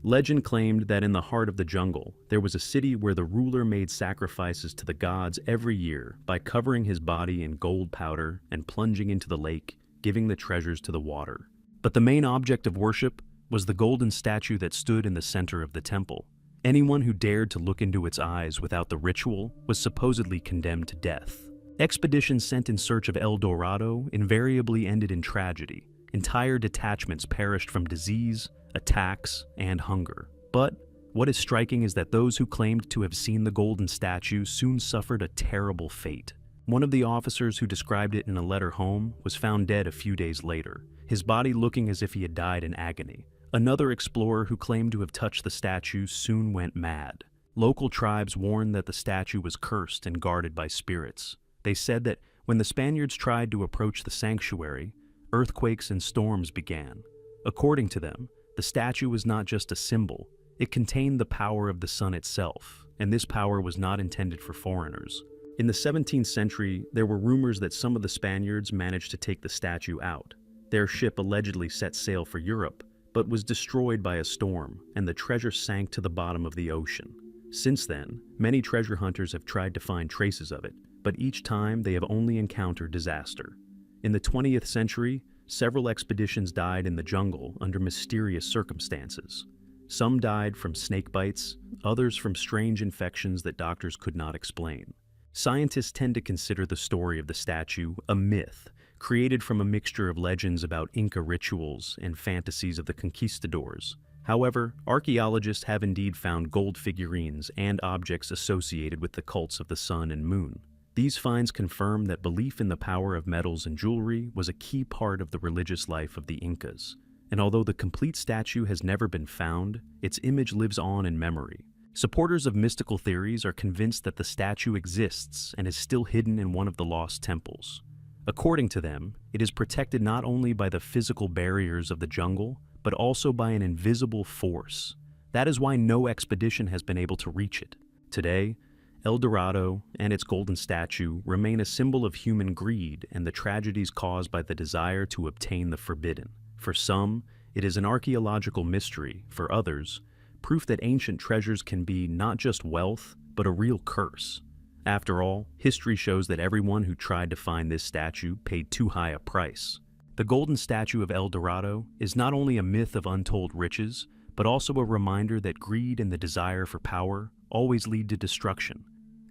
Legend claimed that in the heart of the jungle, there was a city where the ruler made sacrifices to the gods every year by covering his body in gold powder and plunging into the lake, giving the treasures to the water. But the main object of worship was the golden statue that stood in the center of the temple. Anyone who dared to look into its eyes without the ritual was supposedly condemned to death. Expeditions sent in search of El Dorado invariably ended in tragedy. Entire detachments perished from disease, attacks, and hunger. But what is striking is that those who claimed to have seen the golden statue soon suffered a terrible fate. One of the officers who described it in a letter home was found dead a few days later, his body looking as if he had died in agony. Another explorer who claimed to have touched the statue soon went mad. Local tribes warned that the statue was cursed and guarded by spirits. They said that when the Spaniards tried to approach the sanctuary, earthquakes and storms began. According to them, the statue was not just a symbol, it contained the power of the sun itself, and this power was not intended for foreigners. In the 17th century, there were rumors that some of the Spaniards managed to take the statue out. Their ship allegedly set sail for Europe, but was destroyed by a storm, and the treasure sank to the bottom of the ocean. Since then, many treasure hunters have tried to find traces of it, but each time they have only encountered disaster. In the 20th century, several expeditions died in the jungle under mysterious circumstances. Some died from snake bites, others from strange infections that doctors could not explain. Scientists tend to consider the story of the statue a myth, created from a mixture of legends about Inca rituals and fantasies of the conquistadors. However, archaeologists have indeed found gold figurines and objects associated with the cults of the sun and moon. These finds confirm that belief in the power of metals and jewelry was a key part of the religious life of the Incas. And although the complete statue has never been found, its image lives on in memory. Supporters of mystical theories are convinced that the statue exists and is still hidden in one of the lost temples. According to them, it is protected not only by the physical barriers of the jungle, but also by an invisible force. That is why no expedition has been able to reach it. Today, El Dorado and its golden statue remain a symbol of human greed and the tragedies caused by the desire to obtain the forbidden. For some, it is an archaeological mystery. For others, proof that ancient treasures can be not just wealth, but a real curse. After all, history shows that everyone who tried to find this statue paid too high a price. The golden statue of El Dorado is not only a myth of untold riches, but also a reminder that greed and the desire for power always lead to destruction.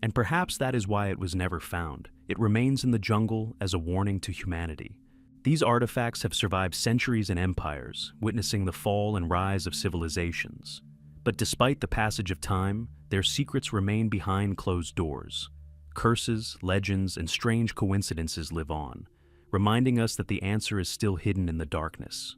And perhaps that is why it was never found. It remains in the jungle as a warning to humanity. These artifacts have survived centuries and empires, witnessing the fall and rise of civilizations. But despite the passage of time, their secrets remain behind closed doors. Curses, legends, and strange coincidences live on, reminding us that the answer is still hidden in the darkness.